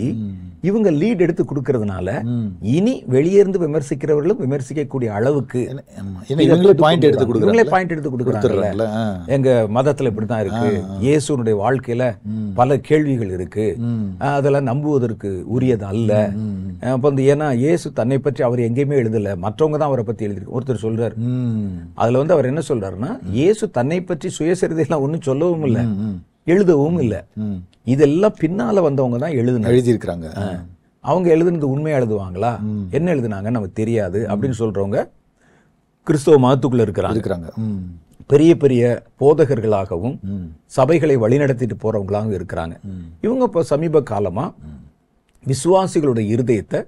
இவங்க லீட் எடுத்து கொடுக்கறதுனால இனி வெளியே இருந்து விமர்சிக்கிறவர்களும் விமர்சிக்கக்கூடிய அளவுக்கு பாயிண்ட் எடுத்து கொடுக்குறாங்கல்ல. எங்க மதத்துல இப்படிதான் இருக்கு, இயேசுனுடைய வாழ்க்கையில பல கேள்விகள் இருக்கு, அதெல்லாம் நம்புவதற்கு உரியது அல்ல. அப்ப வந்து ஏன்னா இயேசு தன்னை பற்றி அவர் எங்கேயுமே எழுதல, மற்றவங்க தான் அவரை பத்தி எழுதிருக்கு. ஒருத்தர் சொல்றாரு, அதுல வந்து அவர் என்ன சொல்றாருன்னா, இயேசு தன்னை பற்றி சுயசரிதை எல்லாம் ஒன்னும் சொல்லவும் இல்லை, எழுதவும் இல்லை. இதெல்லாம் பின்னால வந்தவங்க தான் எழுதியிருக்கிறாங்க. அவங்க எழுதுனது உண்மையா எழுதுவாங்களா, என்ன எழுதுனாங்க நமக்கு தெரியாது அப்படின்னு சொல்றவங்க கிறிஸ்தவ மதத்துக்குள்ள இருக்கிறாங்க. பெரிய பெரிய போதகர்களாகவும் சபைகளை வழிநடத்திட்டு போறவங்களாகவும் இருக்கிறாங்க. இவங்க இப்ப சமீப காலமா விசுவாசிகளுடைய இருதயத்தை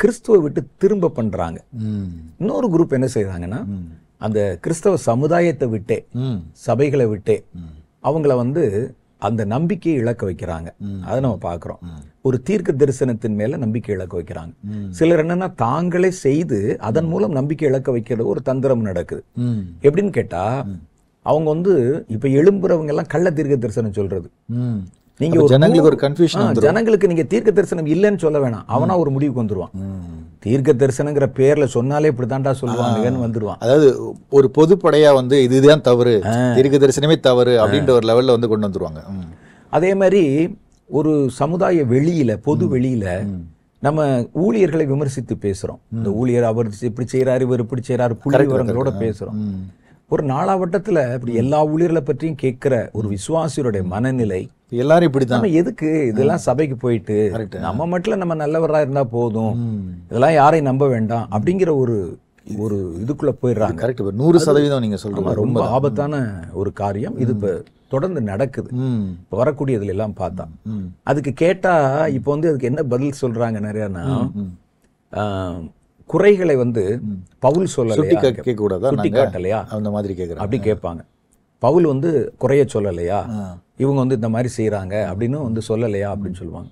கிறிஸ்துவ விட்டு திரும்ப பண்றாங்க. இன்னொரு குரூப் என்ன செய்யறாங்கன்னா, அந்த கிறிஸ்தவ சமுதாயத்தை விட்டே சபைகளை விட்டே அவங்கள வந்து அந்த நம்பிக்கையை இழக்க வைக்கிறாங்க. அதை நம்ம பார்க்கிறோம். ஒரு தீர்க்க தரிசனத்தின் மேல நம்பிக்கை இழக்க வைக்கிறாங்க. சிலர் என்னன்னா தாங்களே செய்து அதன் மூலம் நம்பிக்கை இழக்க வைக்கிறது ஒரு தந்திரம் நடக்குது. எப்படின்னு கேட்டா, அவங்க வந்து இப்ப எழும்புறவங்க எல்லாம் கள்ள தீர்க்க தரிசனம் சொல்றது. நீங்க ஜனங்களுக்கு ஒரு கன்ஃபியூஷன், ஜனங்களுக்கு நீங்க தீர்க்க தரிசனம் இல்லைன்னு சொல்ல வேணாம், அவனா ஒரு முடிவுக்கு வந்துருவான். தீர்க்க தரிசனங்கிற பேர்ல சொன்னாலே இப்படித்தான்டா சொல்லுவாங்கன்னு வந்துருவான். அதாவது ஒரு பொதுப்படையா வந்து இதுதான் தவறு, தீர்க்க தரிசனமே தவறு அப்படின்ற ஒரு லெவல்ல வந்து கொண்டு வந்துருவாங்க. அதே மாதிரி ஒரு சமுதாய வெளியில, பொது வெளியில நம்ம ஊழியர்களை விமர்சித்து பேசுறோம். இந்த ஊழியர் அவர் இப்படி செய்யறாரு, இவர் இப்படி செய்யறாரு, புள்ளி விவரங்களோட பேசுறோம். ஒரு நாளாவட்டத்துல இப்படி எல்லா ஊழியர்களை பற்றியும் கேட்கிற ஒரு விசுவாசியுடைய மனநிலை எல்லாரும் இப்படிதான். எதுக்கு இதெல்லாம் சபைக்கு போயிட்டு நம்ம மட்டும் நம்ம நல்லவரா இருந்தா போதும், இதெல்லாம் யாரையும் நம்ப வேண்டாம் அப்படிங்கிற ஒரு ஒரு இதுக்குள்ள போயிடுறாங்க. கரெக்ட். 100% நீங்க சொல்றீங்க. ரொம்ப ஆபத்தான ஒரு காரியம் இது. இப்ப தொடர்ந்து நடக்குது. இப்ப வரக்கூடியதுல எல்லாம் பார்த்தா அதுக்கு கேட்டா இப்ப வந்து அதுக்கு என்ன பதில் சொல்றாங்க நிறையனா, குறைகளை வந்து பவுல் சொல்லலையா, காட்டலையா, அந்த மாதிரி கேட்குறாங்க. அப்படி கேட்பாங்க. பவுல் வந்து குறைய சொல்லலையா, இவங்க வந்து இந்த மாதிரி செய்யறாங்க அப்படின்னு வந்து சொல்லலையா அப்படின்னு சொல்லுவாங்க.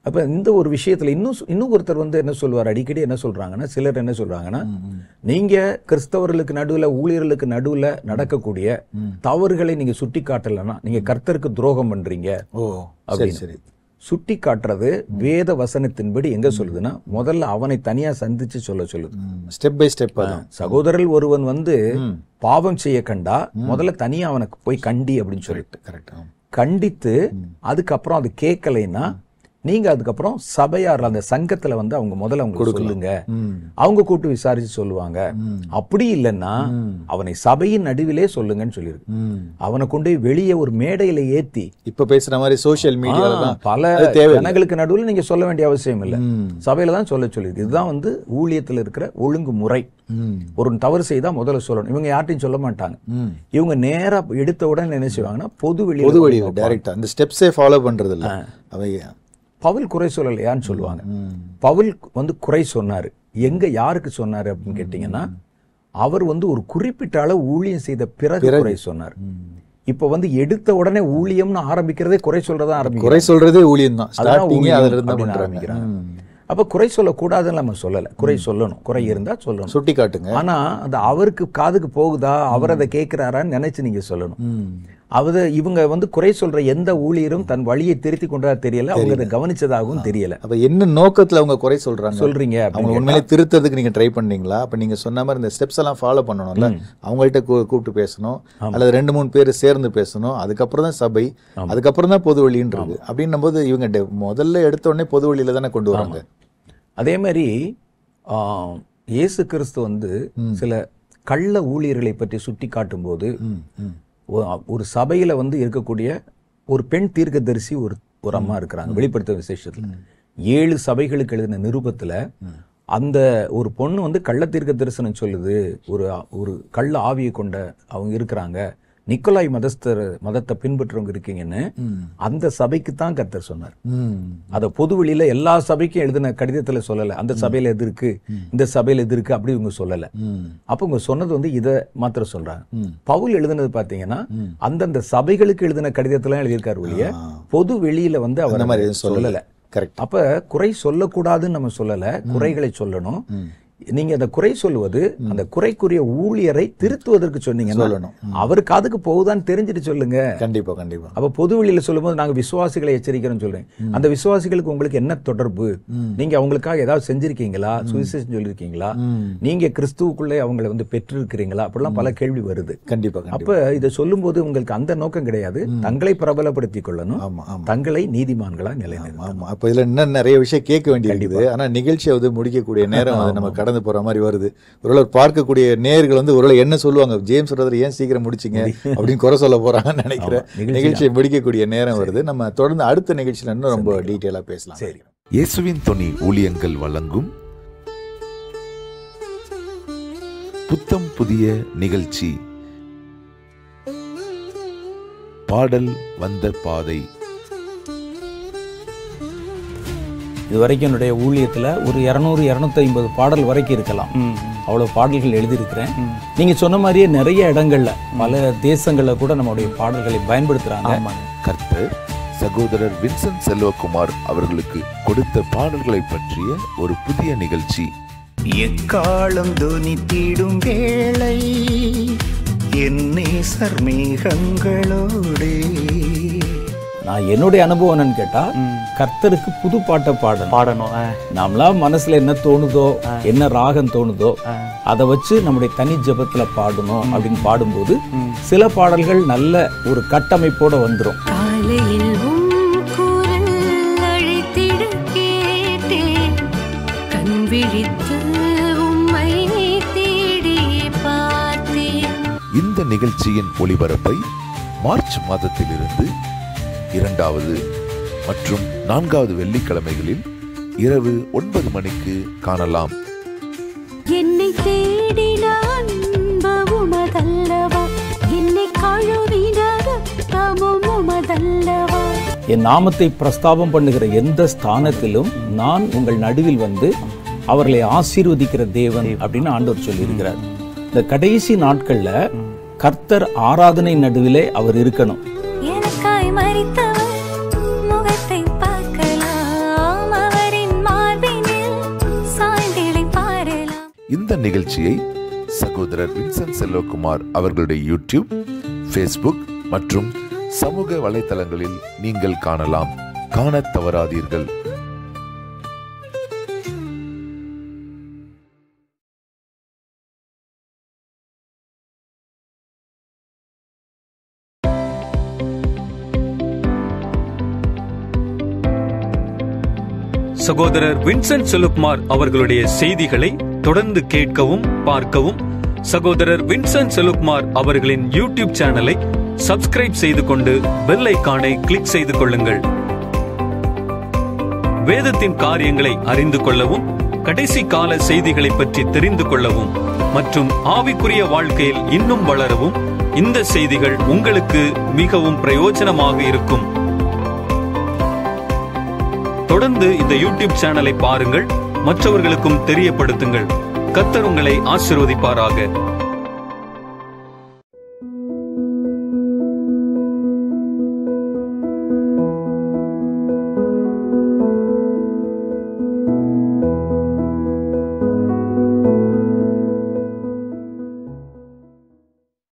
அப்ப இந்த ஒரு விஷயத்துல இன்னும் ஒருத்தர் வந்து என்ன சொல்வார், அடிக்கடி என்ன சொல்றாங்கன்னா, சிலர் என்ன சொல்றாங்கன்னா, நீங்க கிறிஸ்தவர்களுக்கு நடுவுல, ஊழியர்களுக்கு நடுவுல நடக்கக்கூடிய தவறுகளை நீங்க சுட்டி காட்டலன்னா நீங்க கர்த்தருக்கு துரோகம் பண்றீங்க. சரி. சுட்டி காட்டுறது வேத வசனத்தின்படி எங்க சொல்லுதுன்னா, முதல்ல அவனை தனியா சந்திச்சு சொல்லுது. Step by step. சகோதரர் ஒருவன் வந்து பாவம் செய்ய கண்டா முதல்ல தனியா அவனுக்கு போய் கண்டி அப்படின்னு சொல்லிட்டு கண்டித்து, அதுக்கப்புறம் அது கேட்கலைன்னா நீங்க அதுக்கப்புறம் சபையார் அந்த சங்கத்துல வந்து அவங்க முதல்ல அவங்க சொல்லுங்க, அவங்க கூப்பிட்டு விசாரிச்சு சொல்லுவாங்க. அப்படி இல்லைன்னா அவனை சபையின் நடுவிலே சொல்லுங்கன்னு சொல்லியிருக்கு. அவனை கொண்டு வெளியே ஒரு மேடையில ஏத்தி, இப்ப பேசுற மாதிரி சோசியல் மீடியால பல ஜனங்களுக்கு நடுவில் நீங்க சொல்ல வேண்டிய அவசியம் இல்லை, சபையில தான் சொல்ல சொல்லியிருக்கு. இதுதான் வந்து ஊழியத்தில் இருக்கிற ஒழுங்கு முறை. ஒரு தவறு செய்தா முதல்ல சொல்லணும். இவங்க யார்ட்டையும் சொல்ல மாட்டாங்க. இவங்க நேரா எடுத்த உடனே என்ன செய்வாங்கன்னா பொது வெளியில டைரக்டா அந்த ஸ்டெப்ஸே ஃபாலோ பண்றது இல்ல. அவையா பவுல் குறை சொல்லலையான்னு சொல்லுவாங்க. பவுல் வந்து குறை சொன்னாரு. எங்க யாருக்கு சொன்னாரு அப்படின்னு கேட்டீங்கன்னா, அவர் வந்து ஒரு குறிப்பிட்ட அளவு ஊழியம் செய்த பிறகு குறை சொன்னார். இப்ப வந்து எடுத்த உடனே ஊழியம்னு ஆரம்பிக்கிறதே குறை சொல்றதா ஆரம்பிக்கிறாங்க. குறை சொல்றதே ஊழியம் தான். ஆரம்பிக்கிறாங்க. அப்ப குறை சொல்லக்கூடாதுன்னு நம்ம சொல்லல, குறை சொல்லணும், குறை இருந்தா சொல்லணும், சுட்டி காட்டுங்க. ஆனா அது அவருக்கு காதுக்கு போகுதா, அவர் அதை கேட்கிறாரான்னு நினைச்சு நீங்க சொல்லணும். இவங்க வந்து குறை சொல்ற எந்த ஊழியரும் தன் வழியை திருத்தி கொண்டதா தெரியல, அவங்க அதை கவனிச்சதாகவும் தெரியல. அப்ப என்ன நோக்கத்துல அவங்க குறை சொல்றீங்க? அவங்க உண்மையிலே திருத்ததுக்கு நீங்க ட்ரை பண்ணீங்களா? அப்ப நீங்க சொன்ன மாதிரி இந்த ஸ்டெப்ஸ் எல்லாம் ஃபாலோ பண்ணணும்ல. அவங்கள்ட்ட கூப்பிட்டு பேசணும், அல்லது 2-3 பேர் சேர்ந்து பேசணும், அதுக்கப்புறம் தான் சபை, அதுக்கப்புறம் தான் பொது வழின்றது. அப்படின்னும் போது இவங்க முதல்ல எடுத்த உடனே பொது வழியில தானே கொண்டு வராங்க. அதே மாதிரி இயேசு கிறிஸ்து வந்து சில கள்ள ஊழியர்களை பற்றி சுட்டி காட்டும் போது, ஒரு சபையில வந்து இருக்கக்கூடிய ஒரு பெண் தீர்க்கதரிசி ஒரு அம்மா இருக்கிறாங்க. வெளிப்படுத்த விசேஷத்துல 7 சபைகளுக்கு எழுதின நிருபத்துல அந்த ஒரு பொண்ணு வந்து கள்ள தீர்க்க தரிசனம் சொல்லுது, ஒரு கள்ள ஆவியை கொண்ட அவங்க இருக்கிறாங்க, நிக்கோலாய் மதத்தை பின்பற்றவங்க இருக்கீங்கன்னு அந்த சபைக்கு தான் கர்த்தர் சொன்னார். அத பொதுவெளியில எல்லா சபைக்கும் எழுதின கடிதத்துல சொல்லல. அந்த சபையில எது இருக்கு, இந்த சபையில எது இருக்கு அப்படி இவங்க சொல்லல. அப்ப இவங்க சொன்னது வந்து இத மாத்திரம் சொல்றாங்க. பவுல் எழுதினது பாத்தீங்கன்னா அந்தந்த சபைகளுக்கு எழுதின கடிதத்துல எழுதியிருக்காரு ஒழிய பொது வெளியில வந்து அவர் சொல்லல. அப்ப குறை சொல்லக்கூடாதுன்னு நம்ம சொல்லல, குறைகளை சொல்லணும். நீங்க அந்த குறை சொல்லுவது அந்த குறைக்குரிய ஊழியரை திருத்துவதற்கு சொன்னீங்கன்னா அவருக்கு அதுக்கு போகுதான்னு தெரிஞ்சுட்டு சொல்லுங்க. கண்டிப்பா. அப்ப பொது வெளியில சொல்லும்போது நாங்க விசுவாசிகளை எச்சரிக்கிறோம் சொல்றேன். அந்த விசுவாசிகளுக்கு உங்களுக்கு என்ன தொடர்பு? நீங்க அவங்களுக்காக ஏதாவது செஞ்சிருக்கீங்களா? சுவிசேஷம் சொல்லிருக்கீங்களா? நீங்க கிறிஸ்துவுக்குள்ளே அவங்களை வந்து பெற்றிருக்கிறீங்களா? அப்படிலாம் பல கேள்வி வருது. கண்டிப்பா. அப்ப இதை சொல்லும் போது உங்களுக்கு அந்த நோக்கம் கிடையாது. தங்களை பிரபலப்படுத்திக் கொள்ளணும், தங்களை நீதிமான்களா நிலைநிறுத்தணும். அப்ப இதுல இன்னும் நிறைய விஷயம் கேட்க வேண்டியது. ஆனா நிகழ்ச்சியை வந்து முடிக்கக்கூடிய நேரம் நம்ம கடந்து போற மாதிரி வருது. ஒருவேளை பார்க்கக்கூடிய நேயர்கள் வந்து ஒருவேளை என்ன சொல்லுவாங்க, ஜேம்ஸ் பிரதர் ஏன் சீக்கிரம் முடிச்சிங்க அப்படின்னு குறை சொல்ல போறாங்கன்னு நினைக்கிறேன். நிகழ்ச்சியை முடிக்கக்கூடிய நேரம் வருது. நம்ம தொடர்ந்து அடுத்த நிகழ்ச்சியில இன்னும் ரொம்ப டீட்டெயிலா பேசலாம். சரி. இயேசுவின் துணி ஊழியங்கள் வழங்கும் புத்தம் புதிய நிகழ்ச்சி பாடல் வந்த பாதை. இதுவரைக்கும் என்னுடைய ஊழியத்துல ஒரு 200-250 பாடல் வரைக்கும் இருக்கலாம். அவ்வளவு பாடல்கள் எழுதியிருக்கிறேன். நீங்க சொன்ன மாதிரியே நிறைய இடங்கள்ல பல தேசங்கள்ல கூட நம்முடைய பாடல்களை பயன்படுத்துறாங்க. கர்த்தர் சகோதரர் வின்சென்ட் செல்வகுமார் அவர்களுக்கு கொடுத்த பாடல்களை பற்றிய ஒரு புதிய நிகழ்ச்சி. எக்காலம் தொனித்திடும் வேளை என் நேசர் மேகங்களோடே. நான் என்னுடைய அனுபவம் என்னன்னு கேட்டா, கர்த்தருக்கு புது பாட்டை பாடணும். நாமளாம் மனசுல என்ன தோணுதோ, என்ன ராகம் தோணுதோ அதை வச்சு நம்முடைய தனி ஜெபத்துல பாடணும். அப்படின்னு பாடும்போது சில பாடல்கள் நல்ல ஒரு கட்டமைப்போட வந்துடும். இந்த நிகழ்ச்சியின் ஒளிபரப்பை மார்ச் மாதத்திலிருந்து 2வது மற்றும் 4வது வெள்ளிக்கிழமைகளில் இரவு 9 மணிக்கு காணலாம். என்னை தேடினான் உமதல்லவா, என்னை கழுவினார் தமும் உமதல்லவா. என் நாமத்தை பிரஸ்தாபம் பண்ணுகிற எந்த ஸ்தானத்திலும் நான் உங்கள் நடுவில் வந்து அவர்களை ஆசீர்வதிக்கிற தேவன் அப்படின்னு ஆண்டவர் சொல்லியிருக்கிறார். இந்த கடைசி நாட்கள்ல கர்த்தர் ஆராதனை நடுவிலே அவர் இருக்கணும். எனக்காய் மரித்தவர் முகத்தை பார்க்கலாம், இந்த நிகழ்ச்சியை சகோதரர் வின்சென்ட் செல்வகுமார் அவர்களுடைய யூடியூப், ஃபேஸ்புக் மற்றும் சமூக வலைத்தளங்களில் நீங்கள் காணலாம். காணத் தவறாதீர்கள். சகோதரர் வின்சென்ட் செல்வகுமார் அவர்களுடைய செய்திகளை தொடர்ந்து கேட்கவும் பார்க்கவும் சகோதரர் வின்சென்ட் செல்வகுமார் அவர்களின் யூடியூப் சேனலை சப்ஸ்கிரைப் செய்து கொண்டு பெல் ஐகானை கிளிக் செய்து கொள்ளுங்கள். வேதத்தின் காரியங்களை அறிந்து கொள்ளவும், கடைசி கால செய்திகளை பற்றி தெரிந்து கொள்ளவும் மற்றும் ஆவிக்குரிய வாழ்க்கையில் இன்னும் வளரவும் இந்த செய்திகள் உங்களுக்கு மிகவும் பிரயோஜனமாக இருக்கும். தொடர்ந்து இந்த யூடியூப் சேனலை பாருங்கள், மற்றவர்களுக்கும் தெரியப்படுத்துங்கள். கர்த்தர் உங்களை ஆசீர்வதிப்பாராக.